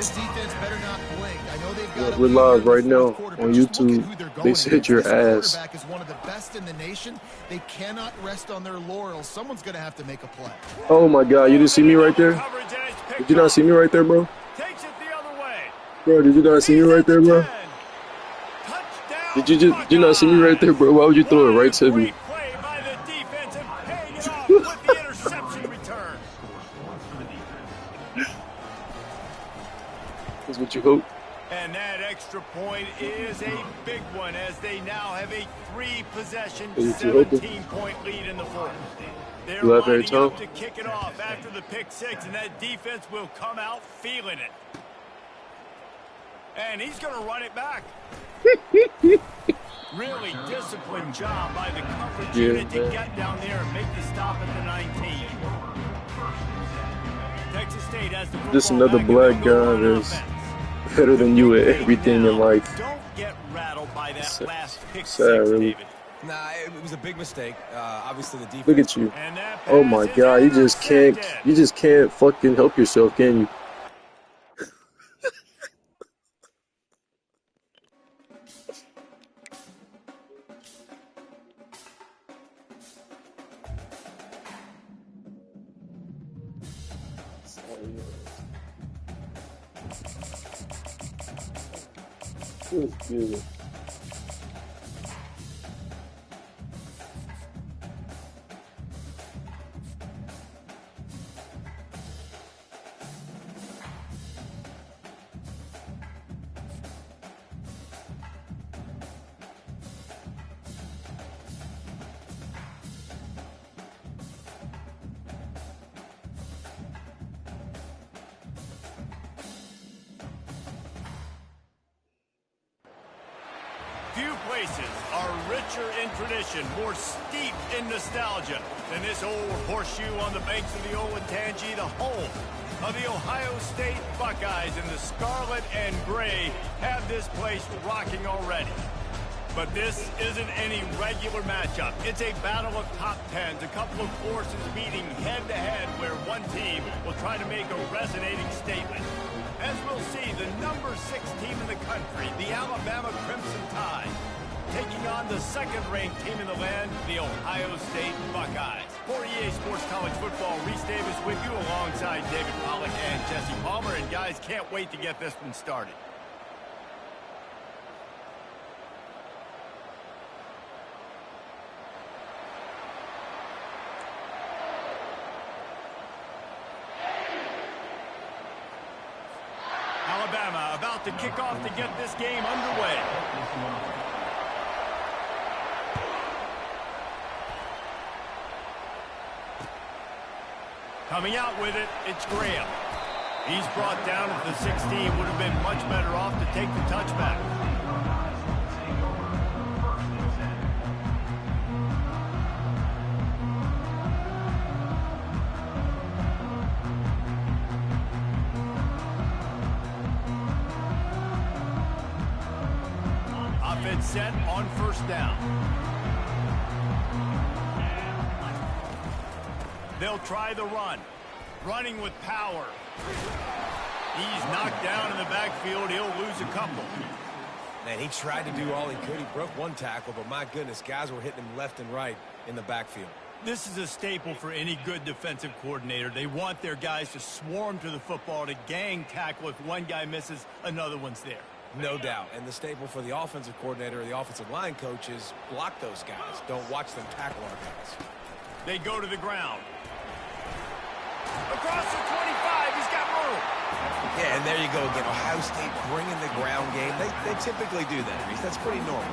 This defense better not blink. I know they've got We're live right now on YouTube. They said your ass. Quarterback is one of the best in the nation. They cannot rest on their laurels. Someone's going to have to make a play. Oh my God, you didn't see me right there? Did you not see me right there, bro? Takes it the other way. Bro, did you not see me right there, bro? Did you not see me right there, bro? Why would you throw it right to me? Play by the defense and paying it off with the interception return. That's what you hope. And that extra point is a big one as they now have a 3-possession, 17-point lead in the fourth. They're lining up to kick it off after the pick 6, and that defense will come out feeling it. And he's going to run it back. Really disciplined job by the coverage unit to get down there and make the stop at the 19. Texas State has the football. Just another black guy that's better than you at everything in life. Don't get rattled by that last pick sad, 6, really. David. Nah, it was a big mistake. Obviously, the defense. Look at you. Oh my God, you just can't fucking help yourself, can you? That's good. Few places are richer in tradition, more steeped in nostalgia than this old horseshoe on the banks of the Olentangy, the home of the Ohio State Buckeyes. And the scarlet and gray have this place rocking already. But this isn't any regular matchup. It's a battle of top tens, a couple of forces meeting head-to-head where one team will try to make a resonating statement. As we'll see, the number 6 team in the country, the Alabama Crimson Tide, taking on the second-ranked team in the land, the Ohio State Buckeyes. For EA Sports College Football, Reese Davis with you alongside David Pollack and Jesse Palmer. And guys, can't wait to get this one started. Alabama about to kick off to get this game underway. Coming out with it, it's Graham. He's brought down at the 16. Would have been much better off to take the touchback. Offense set on first down. They'll try the run. Running with power. He's knocked down in the backfield. He'll lose a couple. Man, he tried to do all he could. He broke one tackle, but my goodness, guys were hitting him left and right in the backfield. This is a staple for any good defensive coordinator. They want their guys to swarm to the football, to gang tackle. If one guy misses, another one's there. No doubt. And the staple for the offensive coordinator or the offensive line coach is block those guys. Don't watch them tackle our guys. They go to the ground. Across the 25, he's got room. Yeah, and there you go again. Ohio State bringing the ground game. They typically do that, Reese. That's pretty normal.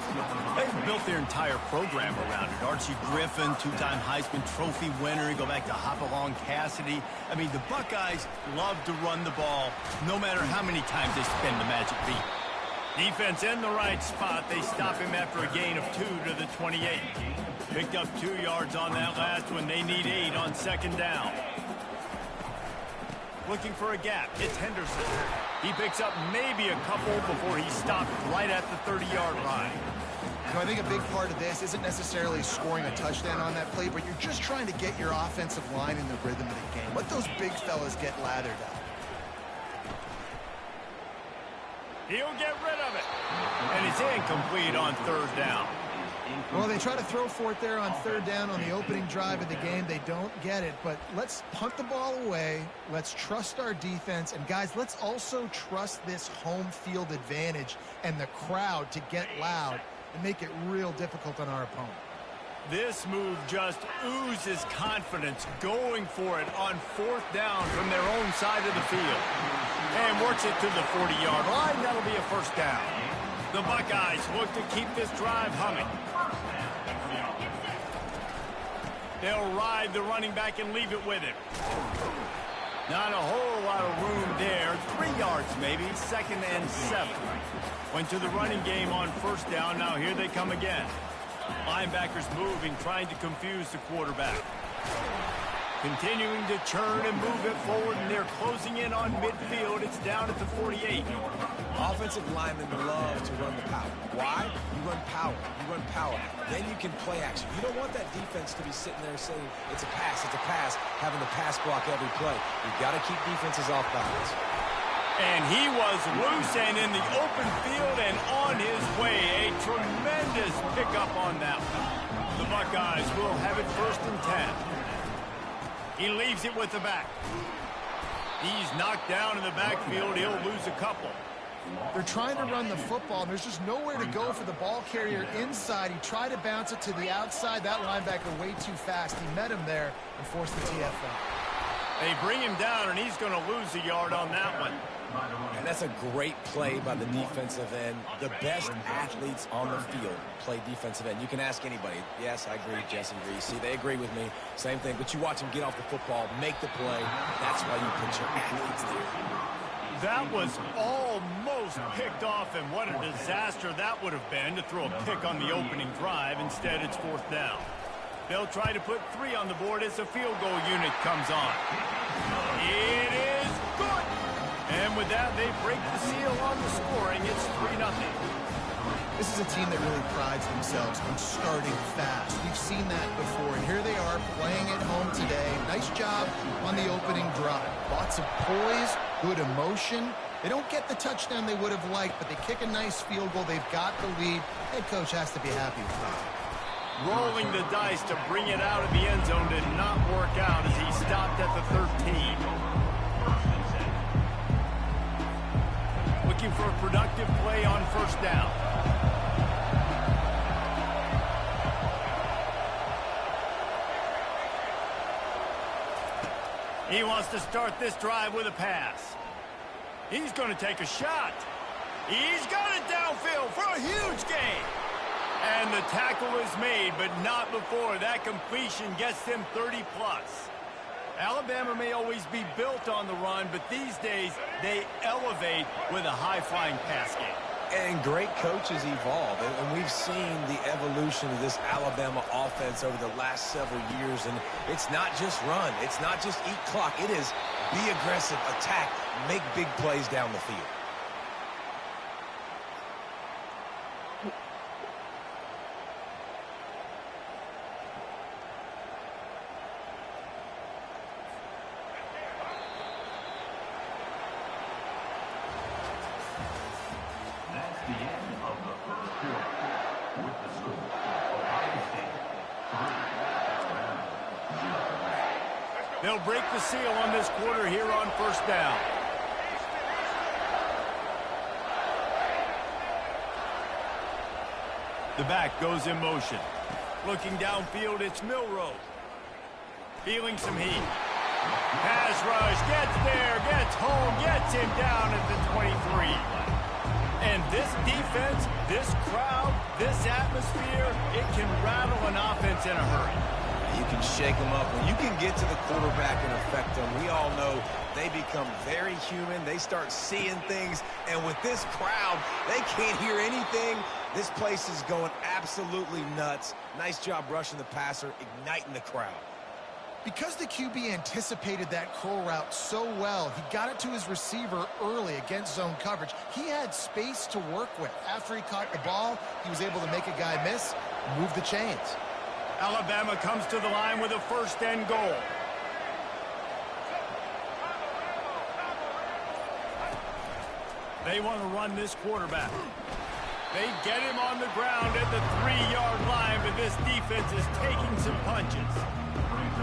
They've built their entire program around it. Archie Griffin, 2-time Heisman Trophy winner. You go back to Hopalong Cassidy. I mean, the Buckeyes love to run the ball, no matter how many times they spin the magic beat. Defense in the right spot. They stop him after a gain of 2 to the 28. Picked up 2 yards on that last one. They need 8 on second down. Looking for a gap. It's Henderson. He picks up maybe a couple before he stopped right at the 30-yard line. You know, I think a big part of this isn't necessarily scoring a touchdown on that play, but you're just trying to get your offensive line in the rhythm of the game. Let those big fellas get lathered up. He'll get rid of it. And it's incomplete on third down. Well, they try to throw for it there on third down on the opening drive of the game. They don't get it, but let's punt the ball away. Let's trust our defense. And, guys, let's also trust this home field advantage and the crowd to get loud and make it real difficult on our opponent. This move just oozes confidence, going for it on fourth down from their own side of the field. And works it to the 40-yard line. That'll be a first down. The Buckeyes look to keep this drive humming. They'll ride the running back and leave it with him. Not a whole lot of room there. 3 yards maybe, 2nd and 7. Went to the running game on first down. Now here they come again. Linebackers moving, trying to confuse the quarterback. Continuing to churn and move it forward, and they're closing in on midfield. It's down at the 48. Offensive linemen love to run the power. Why? You run power. You run power. Then you can play action. You don't want that defense to be sitting there saying, it's a pass, having to pass block every play. You've got to keep defenses off balance. And he was loose and in the open field and on his way. A tremendous pickup on that one. The Buckeyes will have it 1st and 10. He leaves it with the back. He's knocked down in the backfield. He'll lose a couple. They're trying to run the football, and there's just nowhere to go for the ball carrier inside. He tried to bounce it to the outside. That linebacker way too fast. He met him there and forced the TFL. They bring him down, and he's going to lose a yard on that one. And that's a great play by the defensive end. The best athletes on the field play defensive end. You can ask anybody. Yes, I agree. Jesse agrees. See, they agree with me. Same thing. But you watch them get off the football, make the play. That's why you put your athletes there. That was almost picked off, and what a disaster that would have been to throw a pick on the opening drive. Instead, it's 4th down. They'll try to put 3 on the board as the field goal unit comes on. It is good. And with that, they break the seal on the scoring. It's 3-0. This is a team that really prides themselves on starting fast. We've seen that before, and here they are playing at home today. Nice job on the opening drive. Lots of poise, good emotion. They don't get the touchdown they would have liked, but they kick a nice field goal. They've got the lead. Head coach has to be happy with that. Rolling the dice to bring it out of the end zone did not work out as he stopped at the 13. Looking for a productive play on first down. He wants to start this drive with a pass. He's going to take a shot. He's got it downfield for a huge gain. And the tackle is made, but not before that completion gets them 30-plus. Alabama may always be built on the run, but these days they elevate with a high-flying pass game. And great coaches evolve, and we've seen the evolution of this Alabama offense over the last several years, and it's not just run, it's not just eat clock, it is be aggressive, attack, make big plays down the field. They'll break the seal on this quarter here on first down. The back goes in motion. Looking downfield, it's Milroe. Feeling some heat. Pass rush, gets there, gets home, gets him down at the 23. And this defense, this crowd, this atmosphere, it can rattle an offense in a hurry. You can shake them up. When you can get to the quarterback and affect them, we all know they become very human. They start seeing things. And with this crowd, they can't hear anything. This place is going absolutely nuts. Nice job rushing the passer, igniting the crowd. Because the QB anticipated that curl route so well, he got it to his receiver early against zone coverage. He had space to work with. After he caught the ball, he was able to make a guy miss, move the chains. Alabama comes to the line with a 1st and goal. They want to run this quarterback. They get him on the ground at the 3-yard line, but this defense is taking some punches.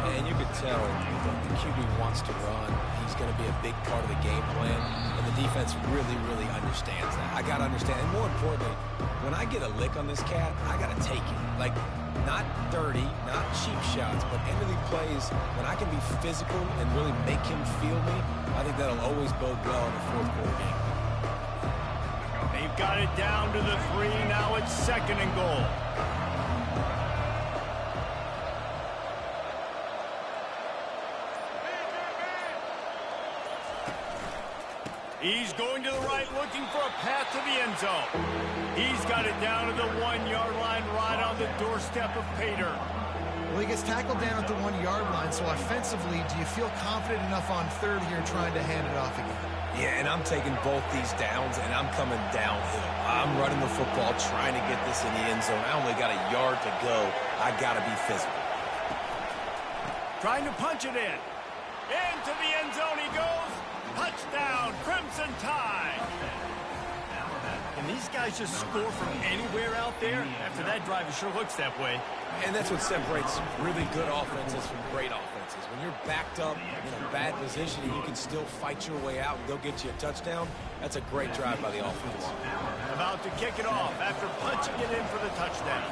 And you can tell the QB wants to run. He's going to be a big part of the game plan, and the defense really, really understands that. I got to understand, and more importantly, when I get a lick on this cat, I got to take it. Like, not dirty, not cheap shots, but end-of-the plays, when I can be physical and really make him feel me, I think that'll always bode well in a fourth-quarter game. They've got it down to the 3. Now it's 2nd and goal. He's going to the right, looking for a path to the end zone. He's got it down to the 1-yard line, right on the doorstep of Pater. Well, he gets tackled down at the 1-yard line, so offensively, do you feel confident enough on 3rd here trying to hand it off again? Yeah, and I'm taking both these downs, and I'm coming downhill. I'm running the football, trying to get this in the end zone. I only got a yard to go. I got to be physical. Trying to punch it in. Into the end zone he goes. Touchdown, Crimson Tide. And these guys just score from anywhere out there. After that drive, it sure looks that way. And that's what separates really good offenses from great offenses. When you're backed up in a bad position and you can still fight your way out and go get you a touchdown, that's a great drive by the offense. About to kick it off after punching it in for the touchdown.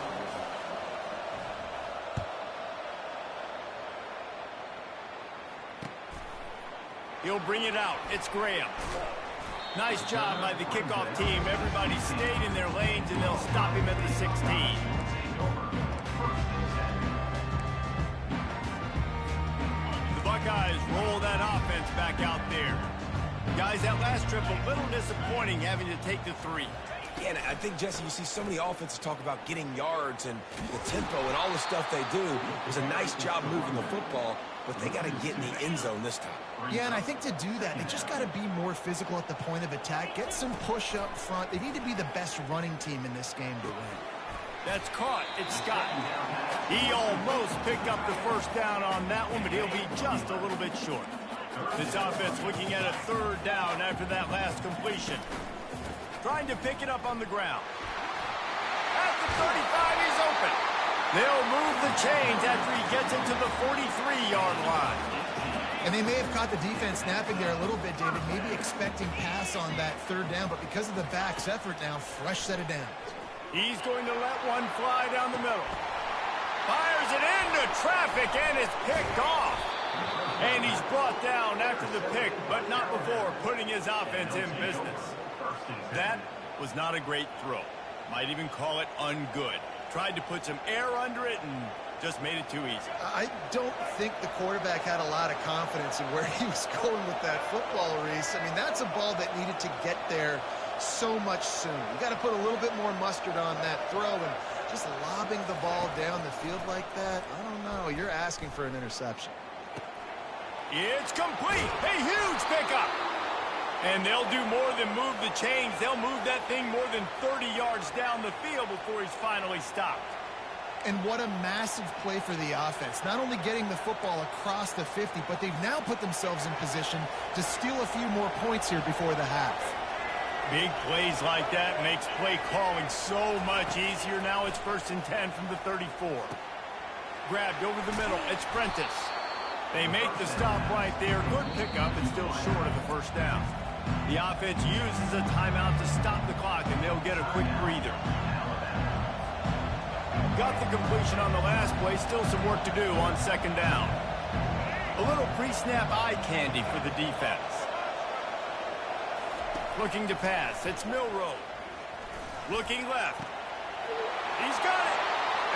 He'll bring it out. It's Graham. Nice job by the kickoff team. Everybody stayed in their lanes, and they'll stop him at the 16. The Buckeyes roll that offense back out there. Guys, that last trip a little disappointing having to take the 3. Yeah, and I think, Jesse, you see so many offenses talk about getting yards and the tempo and all the stuff they do. It was a nice job moving the football, but they got to get in the end zone this time. Yeah, and I think to do that, they just got to be more physical at the point of attack. Get some push up front. They need to be the best running team in this game to win. That's caught. It's Scott. He almost picked up the first down on that one, but he'll be just a little bit short. This offense looking at a 3rd down after that last completion. Trying to pick it up on the ground. At the 35, he's open. They'll move the chains after he gets into the 43-yard line. And they may have caught the defense snapping there a little bit, David, maybe expecting pass on that 3rd down, but because of the back's effort now, fresh set of downs. He's going to let one fly down the middle. Fires it into traffic, and it's picked off. And he's brought down after the pick, but not before putting his offense in business. That was not a great throw. Might even call it ungood. Tried to put some air under it and just made it too easy. I don't think the quarterback had a lot of confidence in where he was going with that football, Reese. I mean, that's a ball that needed to get there so much sooner. You got to put a little bit more mustard on that throw, and just lobbing the ball down the field like that, I don't know. You're asking for an interception. It's complete. A huge pickup. And they'll do more than move the chains. They'll move that thing more than 30 yards down the field before he's finally stopped. And what a massive play for the offense. Not only getting the football across the 50, but they've now put themselves in position to steal a few more points here before the half. Big plays like that makes play calling so much easier. Now it's 1st and 10 from the 34. Grabbed over the middle. It's Prentice. They make the stop right there. Good pickup, but still short of the 1st down. The offense uses a timeout to stop the clock, and they'll get a quick breather. Got the completion on the last play. Still some work to do on 2nd down. A little pre-snap eye candy for the defense. Looking to pass. It's Milroe. Looking left. He's got it.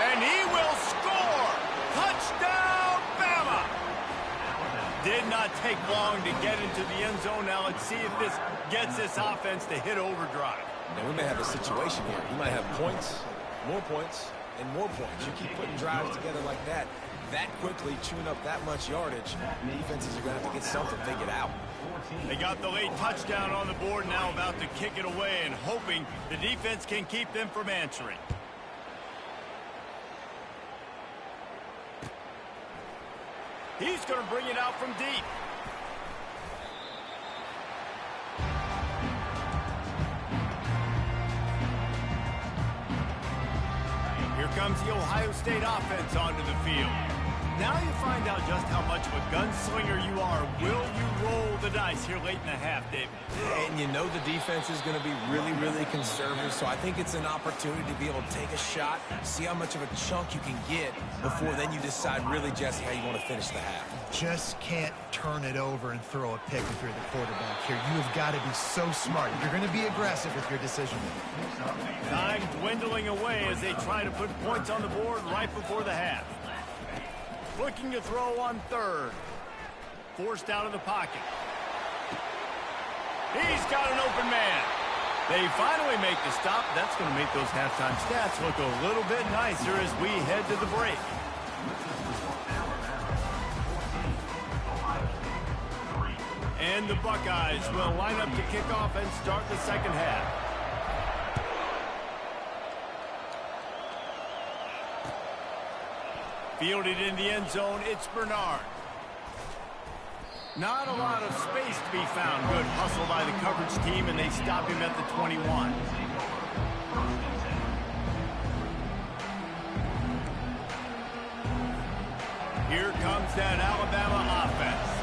And he will score. Touchdown, Bama. Did not take long to get into the end zone. Now let's see if this gets this offense to hit overdrive. Now we may have a situation here. You might have points, more points, and more points. You keep putting drives together like that quickly, chewing up that much yardage, defenses are going to have to get something figured out. They got the late touchdown on the board, now about to kick it away and hoping the defense can keep them from answering. He's going to bring it out from deep. Here comes the Ohio State offense onto the field. Now you find out just how much of a gunslinger you are. Will you roll the dice here late in the half, David? And you know the defense is going to be really, really conservative, so I think it's an opportunity to be able to take a shot, see how much of a chunk you can get before then you decide really, Jesse, how you want to finish the half. Just can't turn it over and throw a pick if you're the quarterback here. You have got to be so smart. You're going to be aggressive with your decision making. Time dwindling away as they try to put points on the board right before the half. Looking to throw on third. Forced out of the pocket. He's got an open man. They finally make the stop. That's going to make those halftime stats look a little bit nicer as we head to the break. And the Buckeyes will line up to kick off and start the second half. Fielded in the end zone, it's Bernard. Not a lot of space to be found. Good hustle by the coverage team, and they stop him at the 21. Here comes that Alabama offense.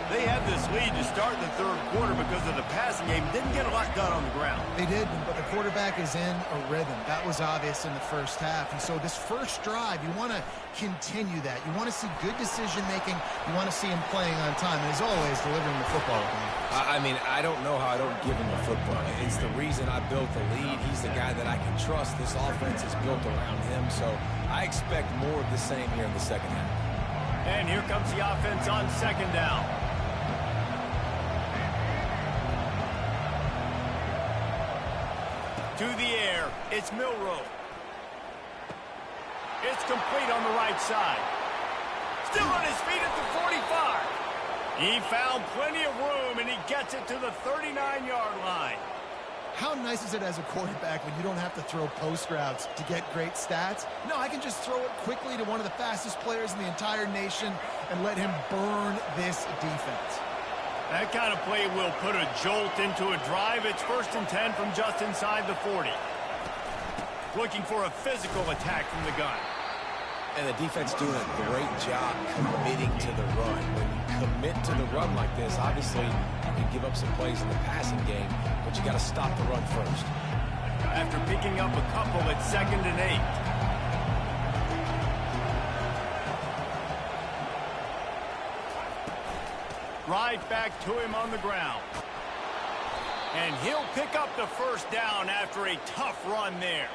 They had this lead to start the third quarter because of the passing game. Didn't get a lot done on the ground. They did, but the quarterback is in a rhythm. That was obvious in the first half. And so this first drive, you want to continue that. You want to see good decision-making. You want to see him playing on time. And as always, delivering the football. I mean, I don't know how I don't give him the football. It's the reason I built the lead. He's the guy that I can trust. This offense is built around him. So I expect more of the same here in the second half. And here comes the offense on second down. To the air, it's Milroe. It's complete on the right side. Still on his feet at the 45. He found plenty of room, and he gets it to the 39-yard line. How nice is it as a quarterback when you don't have to throw post routes to get great stats? No, I can just throw it quickly to one of the fastest players in the entire nation and let him burn this defense. That kind of play will put a jolt into a drive. It's 1st and 10 from just inside the 40. Looking for a physical attack from the gun. And the defense doing a great job committing to the run. When you commit to the run like this, obviously you can give up some plays in the passing game, but you got to stop the run first. After picking up a couple, it's 2nd and 8. Right back to him on the ground. And he'll pick up the first down after a tough run there.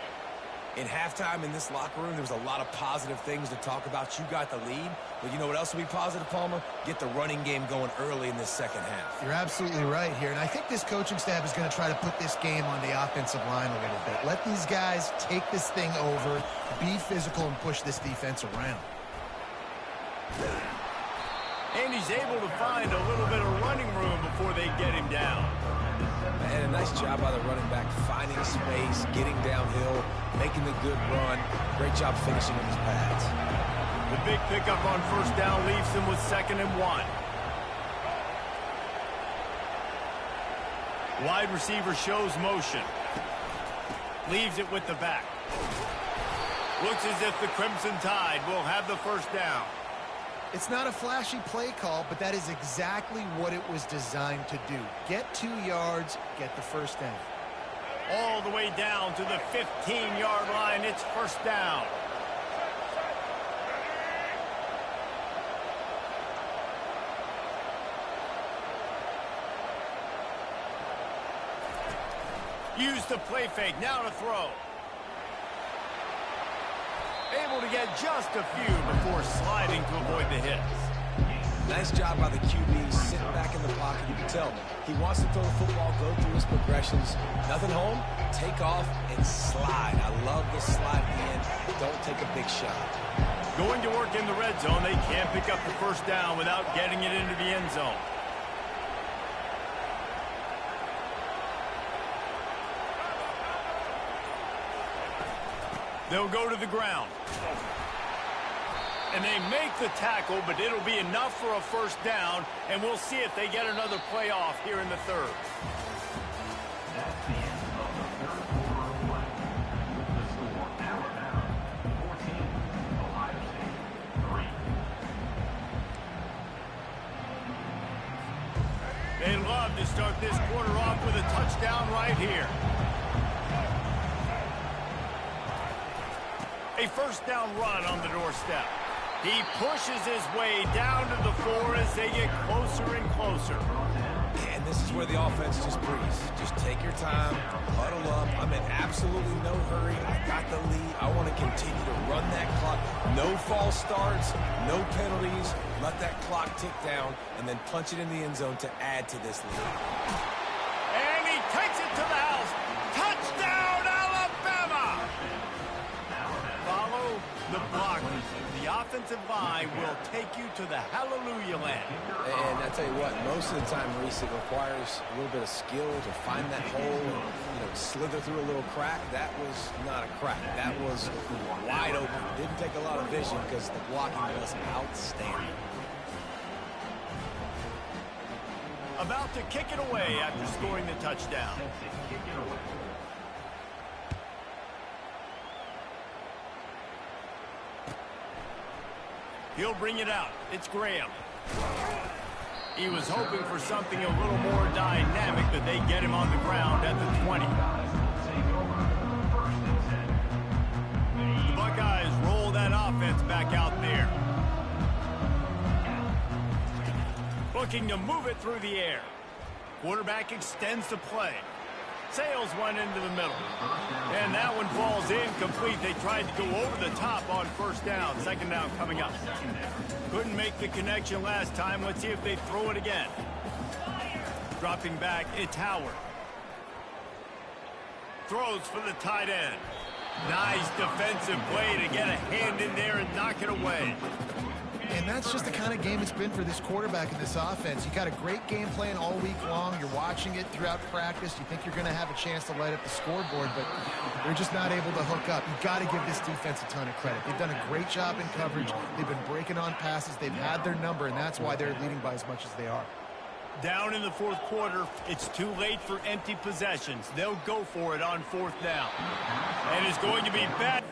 In halftime in this locker room, there was a lot of positive things to talk about. You got the lead, but you know what else will be positive, Palmer? Get the running game going early in this second half. You're absolutely right here, and I think this coaching staff is going to try to put this game on the offensive line a little bit. Let these guys take this thing over, be physical, and push this defense around. And he's able to find a little bit of running room before they get him down. And a nice job by the running back, finding space, getting downhill, making the good run. Great job finishing with his pads. The big pickup on first down leaves him with 2nd and 1. Wide receiver shows motion. Leaves it with the back. Looks as if the Crimson Tide will have the first down. It's not a flashy play call, but that is exactly what it was designed to do. Get 2 yards, get the first down. All the way down to the 15-yard line. It's first down. Use the play fake. Now to throw. Able to get just a few before sliding to avoid the hits. Nice job by the QB, sitting back in the pocket. You can tell he wants to throw the football, go through his progressions. Nothing home, take off, and slide. I love the slide at the end. Don't take a big shot. Going to work in the red zone. They can't pick up the first down without getting it into the end zone. They'll go to the ground. And they make the tackle, but it'll be enough for a first down, and we'll see if they get another play off here in the third. That's the end of the third quarter of play. The score, Alabama to start this quarter off with a touchdown right here. A first down run on the doorstep. He pushes his way down to the 4 as they get closer and closer. And this is where the offense just breathes. Just take your time, huddle up. I'm in absolutely no hurry. I got the lead. I want to continue to run that clock. No false starts, no penalties. Let that clock tick down and then punch it in the end zone to add to this lead. And he takes it to the house. Touchdown, Alabama! Follow the block. The offensive line will take you to the hallelujah land. And I tell you what, most of the time, Reese, it requires a little bit of skill to find that hole and, slither through a little crack. That was not a crack. That was wide open. Didn't take a lot of vision because the blocking was outstanding. About to kick it away after scoring the touchdown. He'll bring it out. It's Graham. He was hoping for something a little more dynamic, but they get him on the ground at the 20. The Buckeyes roll that offense back out there. Looking to move it through the air. Quarterback extends the play. Sails one into the middle. And that one falls incomplete. They tried to go over the top on first down. Second down coming up. Couldn't make the connection last time. Let's see if they throw it again. Dropping back, it's Howard. Throws for the tight end. Nice defensive play to get a hand in there and knock it away. And that's just the kind of game it's been for this quarterback in this offense. You got a great game plan all week long. You're watching it throughout practice. You think you're going to have a chance to light up the scoreboard, but they're just not able to hook up. You've got to give this defense a ton of credit. They've done a great job in coverage. They've been breaking on passes. They've had their number, and that's why they're leading by as much as they are. Down in the fourth quarter, it's too late for empty possessions. They'll go for it on fourth down. And it's going to be bad.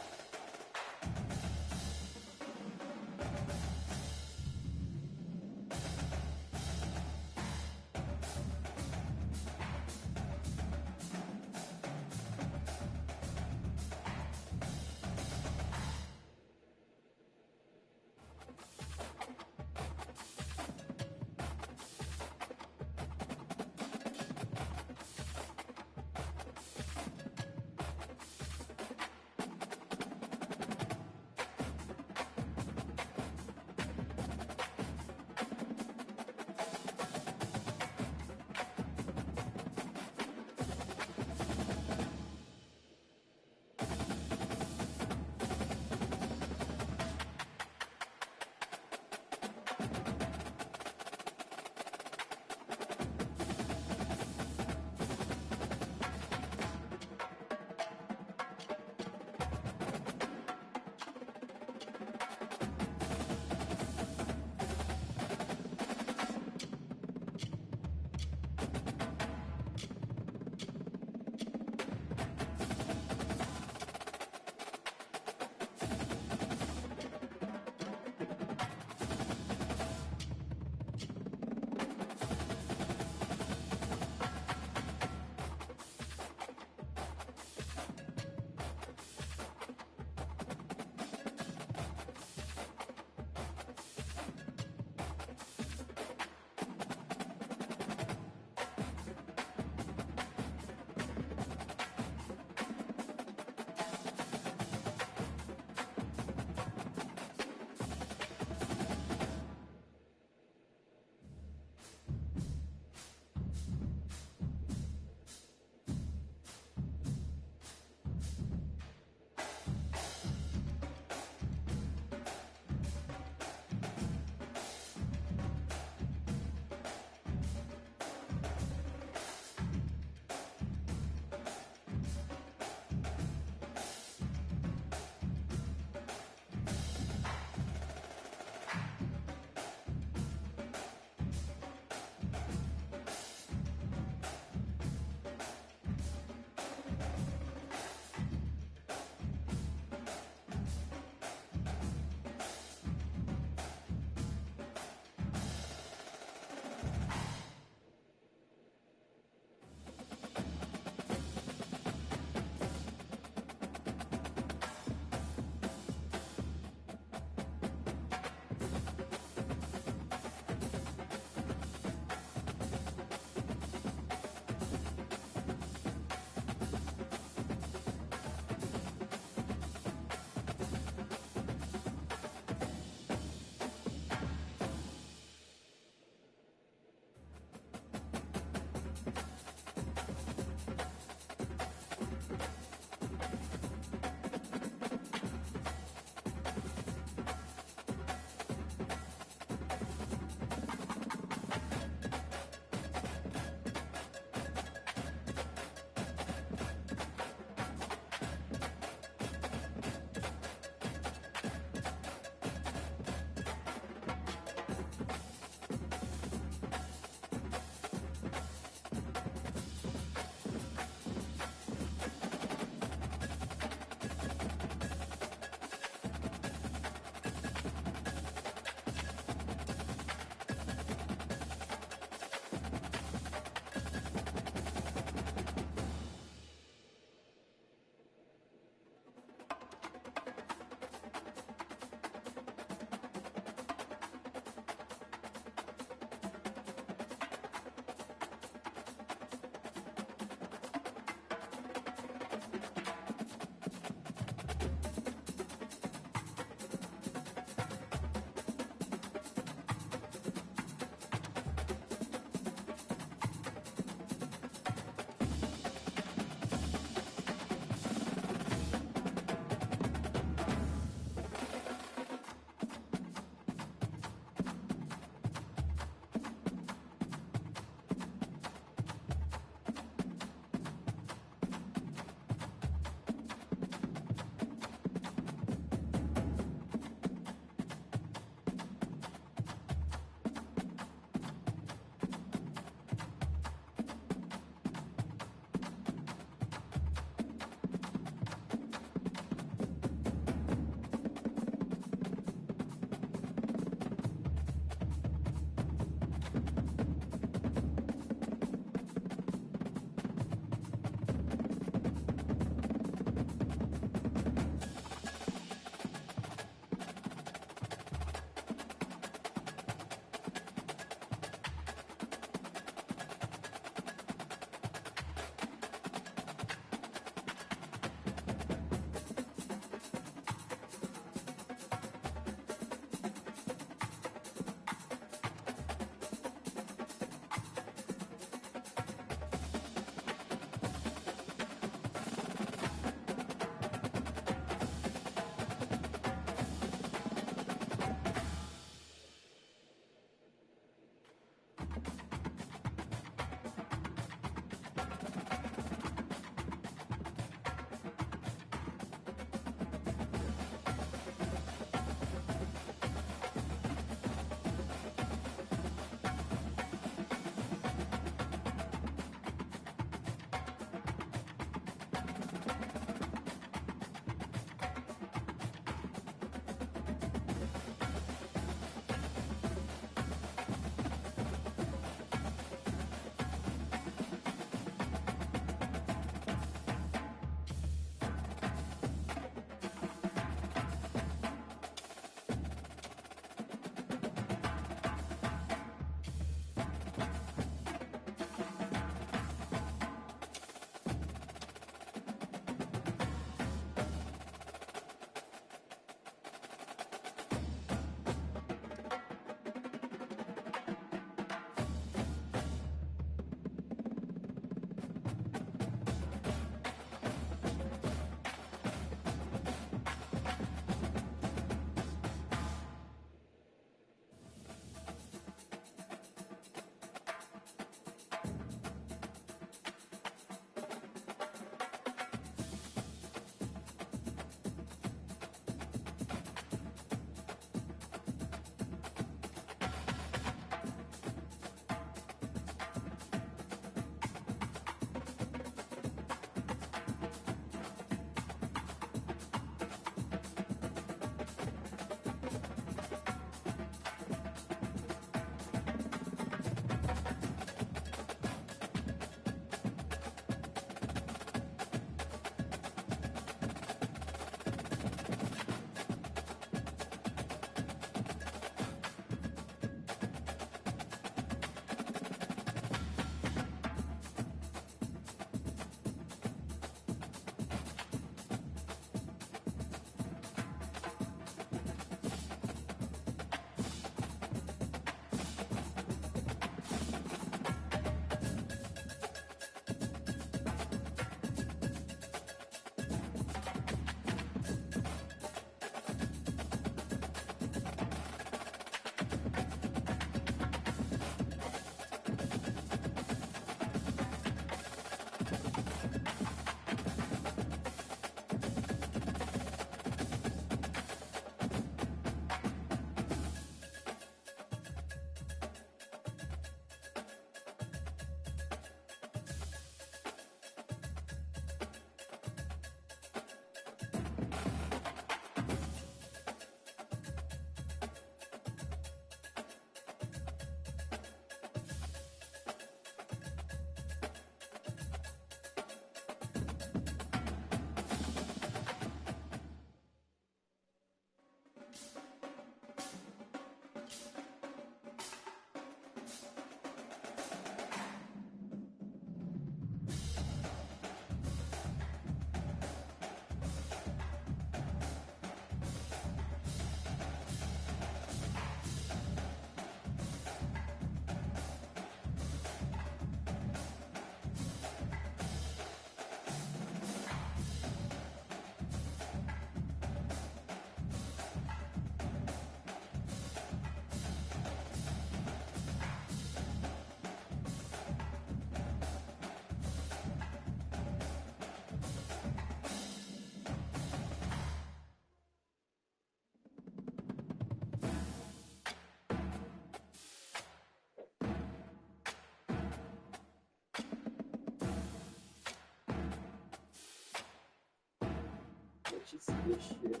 Let you see this shit.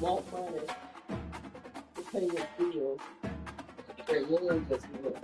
Want money to pay your bills. Their love doesn't work.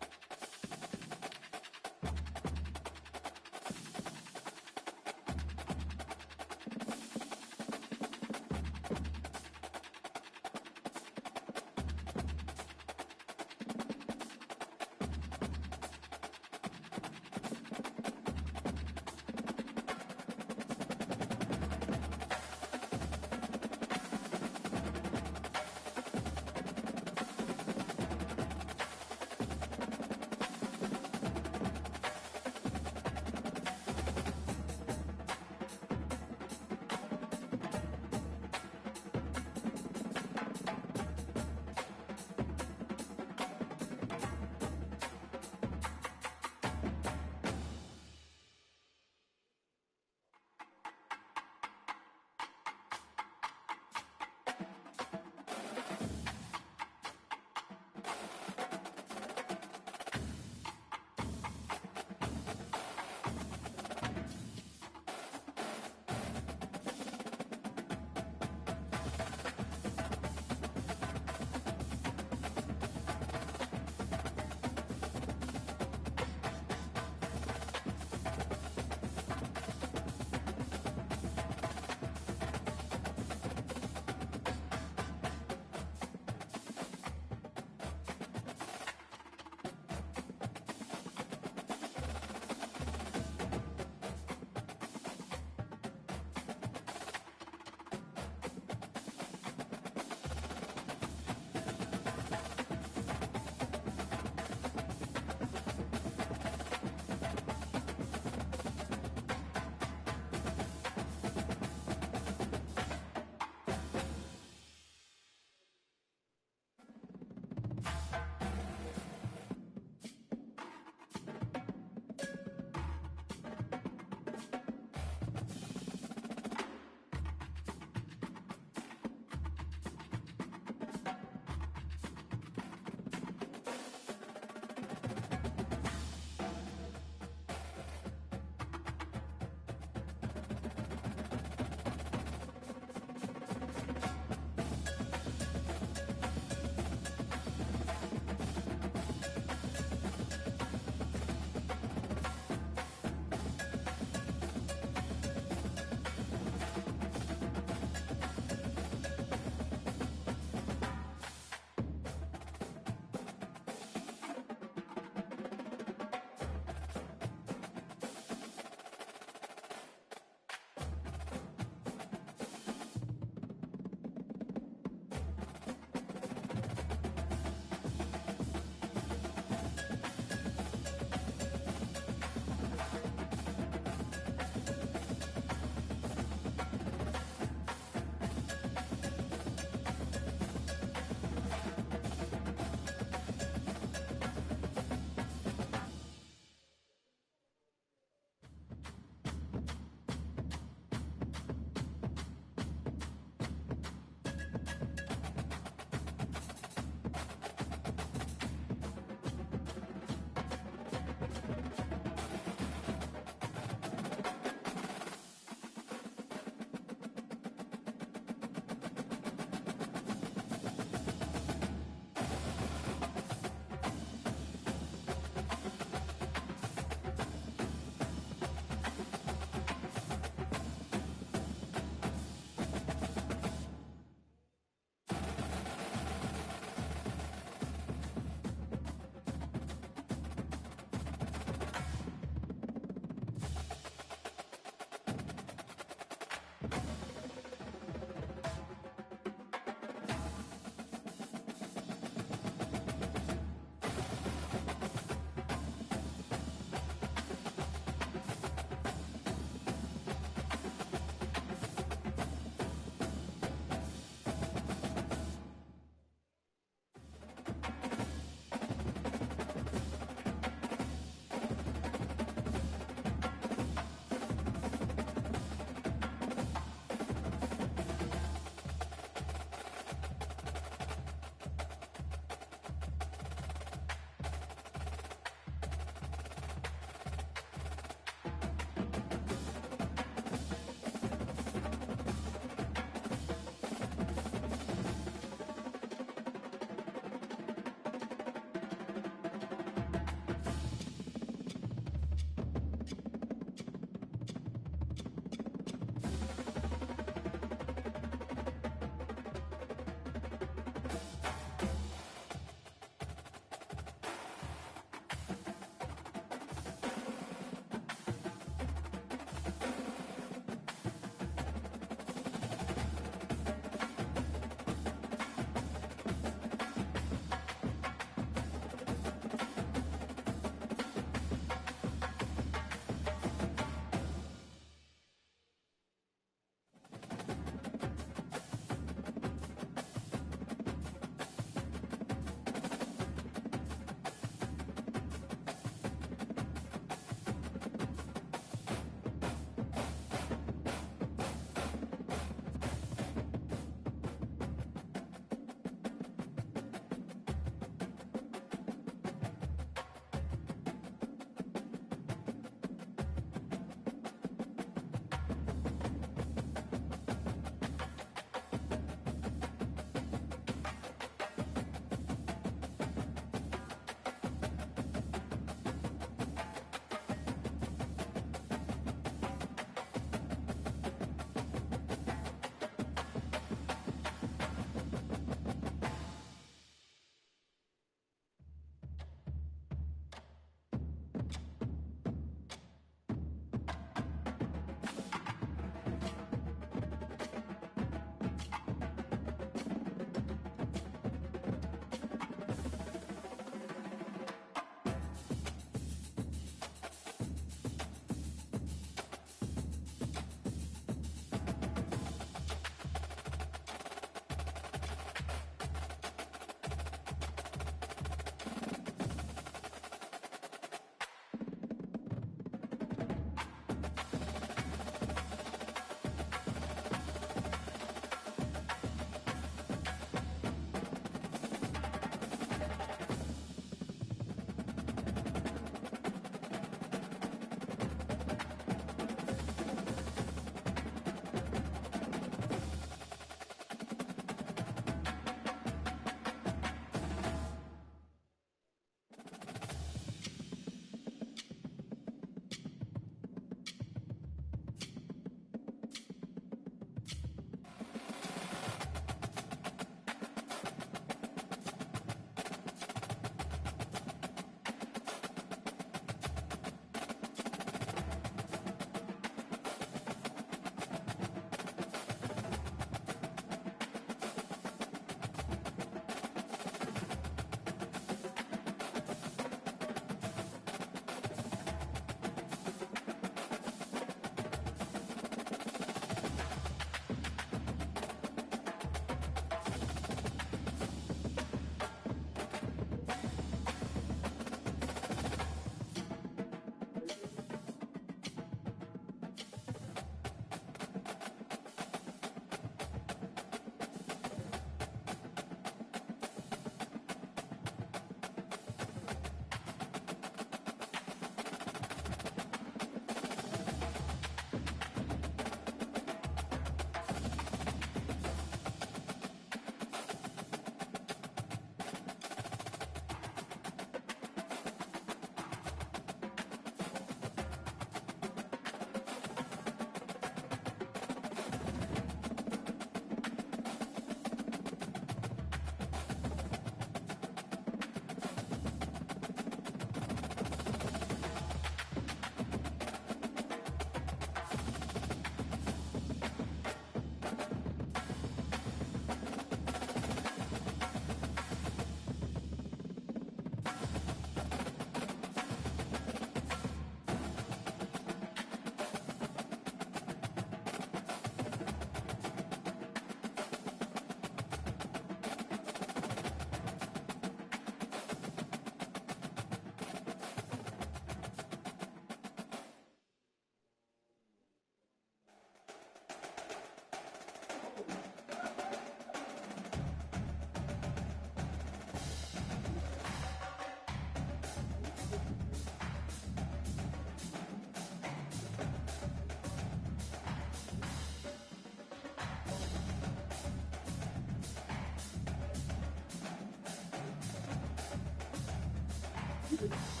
it.